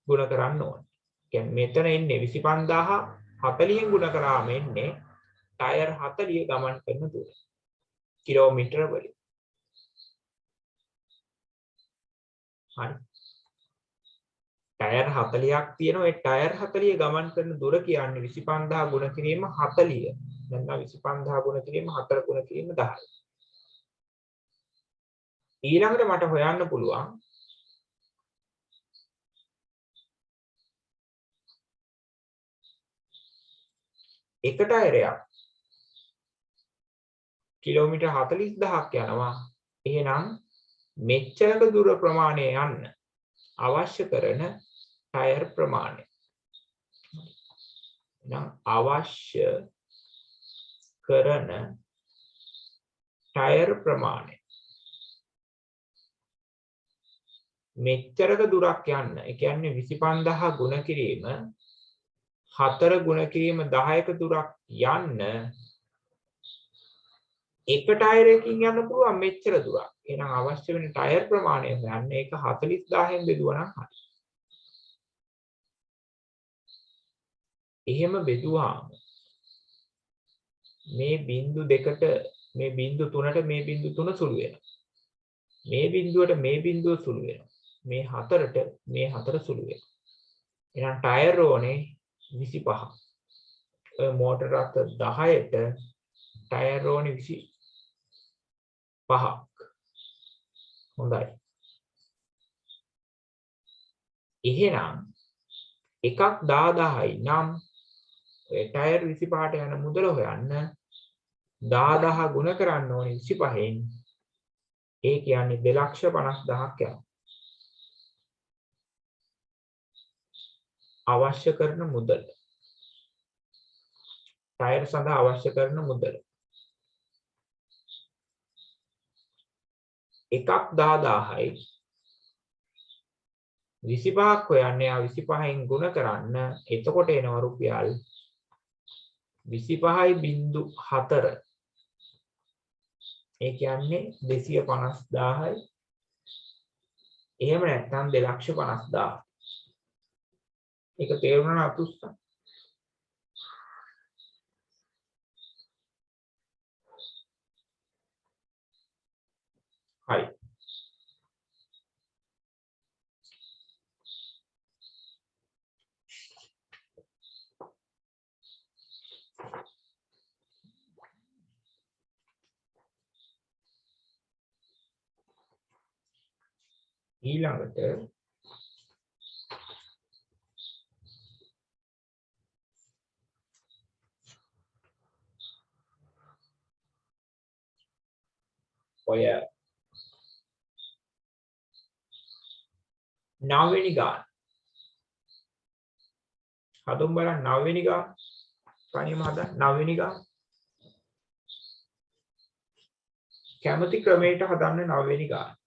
ගුණ කරන්න ඕනේ. කියන්නේ මෙතන ඉන්නේ 25000 40න් ගුණ කරාම එන්නේ ටයර් 40 ගමන් කරන දුර කිලෝමීටර වලින්. හරි. ටයර් 40ක් තියෙනවා. ඒ ටයර් 40 ගමන් කරන දුර කියන්නේ 25000 ගුණ කිරීම 40. නැත්නම් 25000 ගුණ කිරීම 4 ගුණ කිරීම 10. ඊළඟට මට හොයන්න පුළුවන් එක ටයරයක් කිලෝමීටර් 40000ක් යනවා. එහෙනම් මෙච්චරක දුර ප්‍රමාණය යන්න අවශ්‍ය කරන ටයර් ප්‍රමාණය. එහෙනම් අවශ්‍ය කරන ටයර් ප්‍රමාණය මෙච්චරක දුරක් යන්න. ඒ කියන්නේ 25000 ගුණ කිරීම 4 ගුණ කිරීම 10ක දුරක් යන්න එක ටයරයකින් යන්න පුළුවන් මෙච්චර දුරක්. එහෙනම් අවශ්‍ය වෙන ටයර් ප්‍රමාණය හොයන්න ඒක 40000න් බෙදුවා නම් හරි. එහෙම බෙදුවාම මේ බිංදු දෙකට මේ බිංදු තුනට මේ බිංදු තුන සුළු වෙනවා. මේ බිංදුවට මේ බිංදුව සුළු වෙනවා. මේ 4ට මේ 4 සුළු වෙනවා. එහෙනම් ටයර් ඕනේ 25. ඔය මෝටර රථ 10ට ටයර් ඕනේ 25ක්. හොඳයි. එහෙනම් එකක් 10000යි නම් ඔය ටයර් 25ට යන මුදල හොයන්න 10000 ගුණ කරන්න ඕනේ 25න්. ඒ කියන්නේ 2,50,000ක් යනවා. අවශ්‍ය කරන මුදල. ටයර් සඳහා අවශ්‍ය කරන මුදල. එකක් 10000යි 25ක් හොයන්නේ ආ 25න් ගුණ කරන්න. එතකොට එනවා රුපියල් 25.4. ඒ කියන්නේ 250,000යි. එහෙම නැත්නම් 2,50,000. ඒක තේරුණා නේද උස්සා? හරි. ඊළඟට ඔය 9 වෙනි ගාන. හදුම් බලන්න 9 වෙනි ගාන. තනියම හදන්න 9 වෙනි ගාන. කැමති ක්‍රමයකට හදන්න 9 වෙනි ගාන.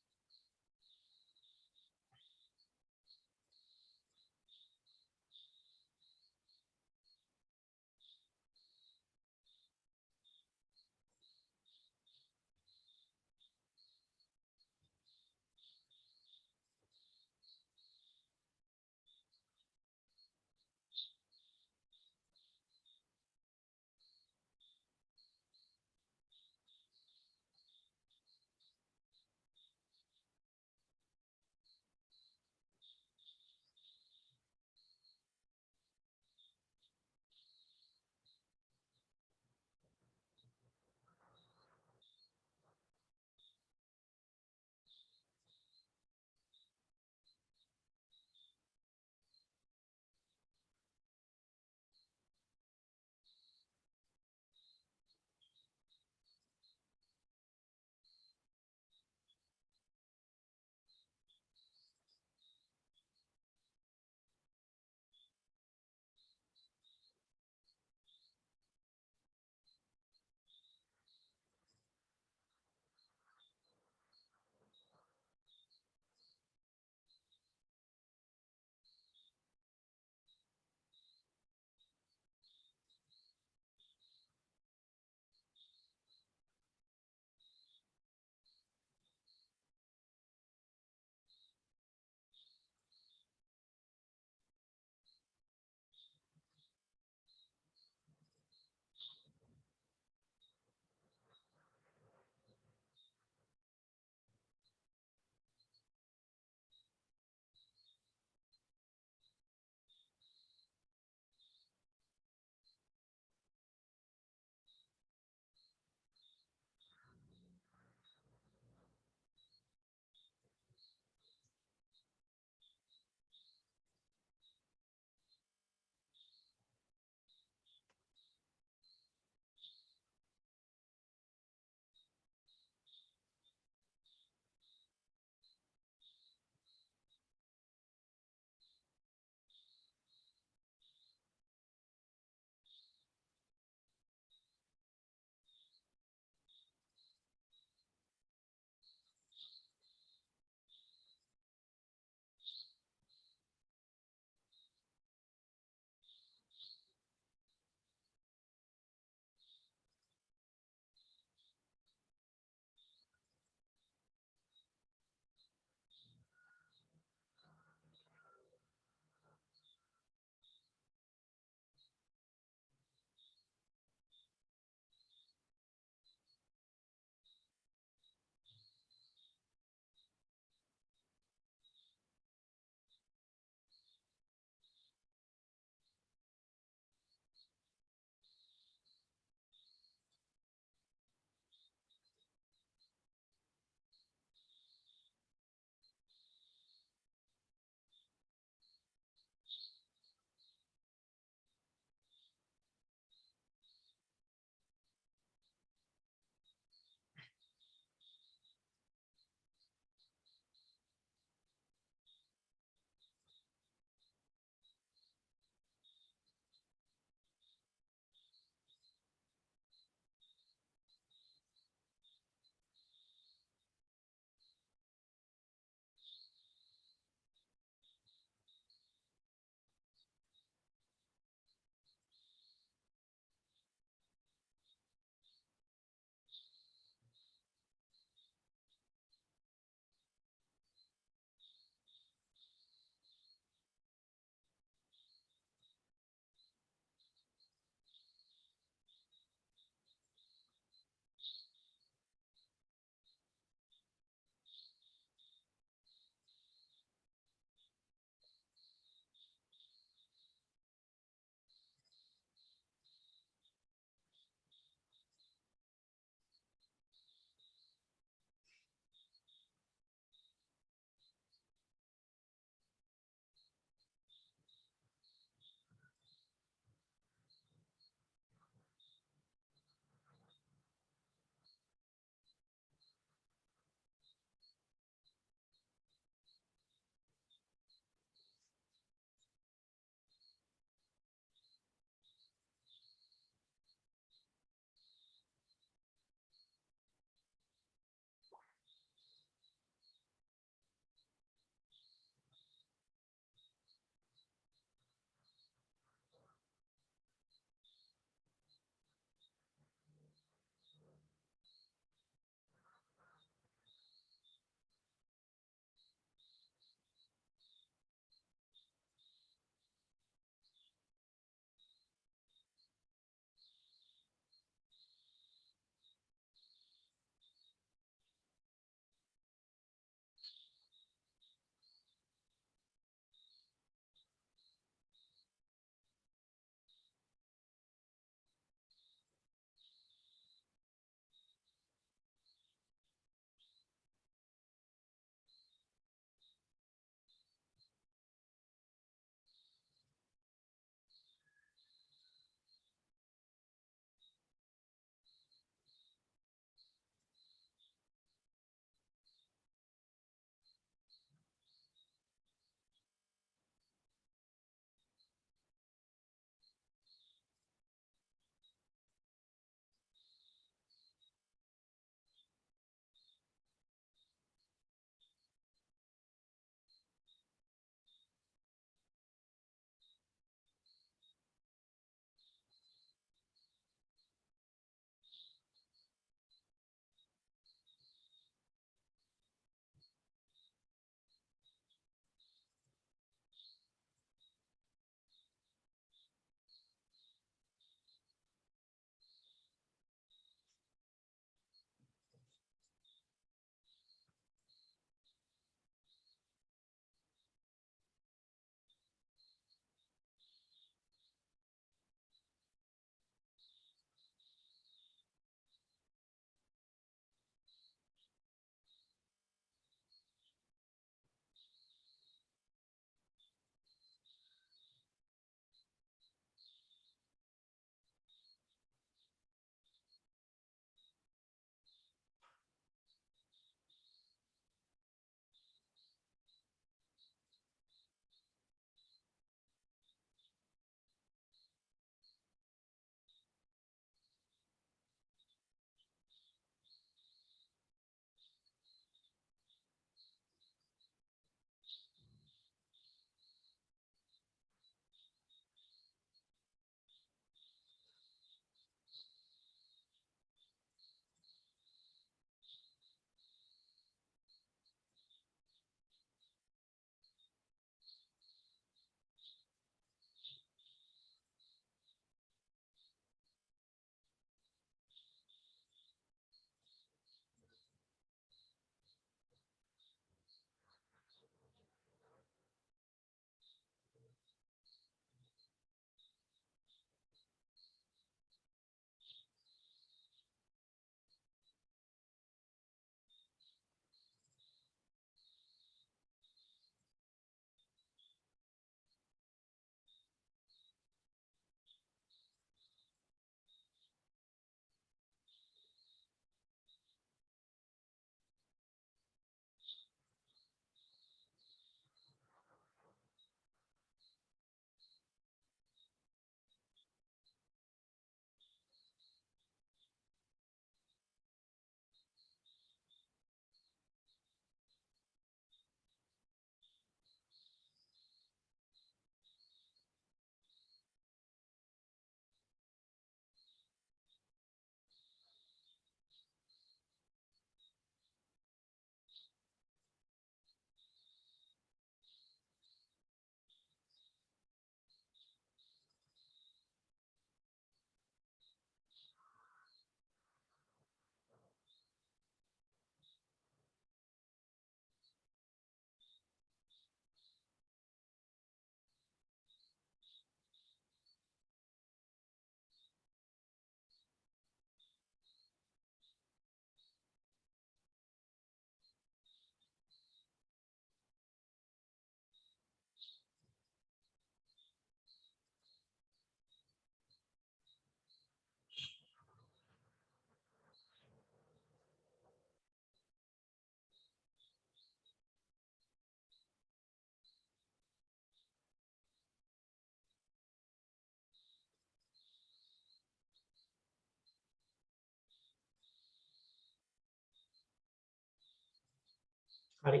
හරි.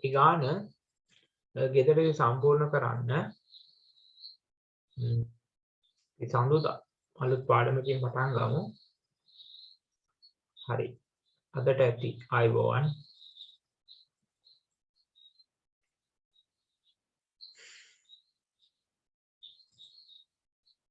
ඒ ගාන ගෙදරදී සම්පූර්ණ කරන්න සඳුදා අලුත් පාඩමකින් පටන් ගමු. හරි. අදට ඇති ආයුබෝවන්.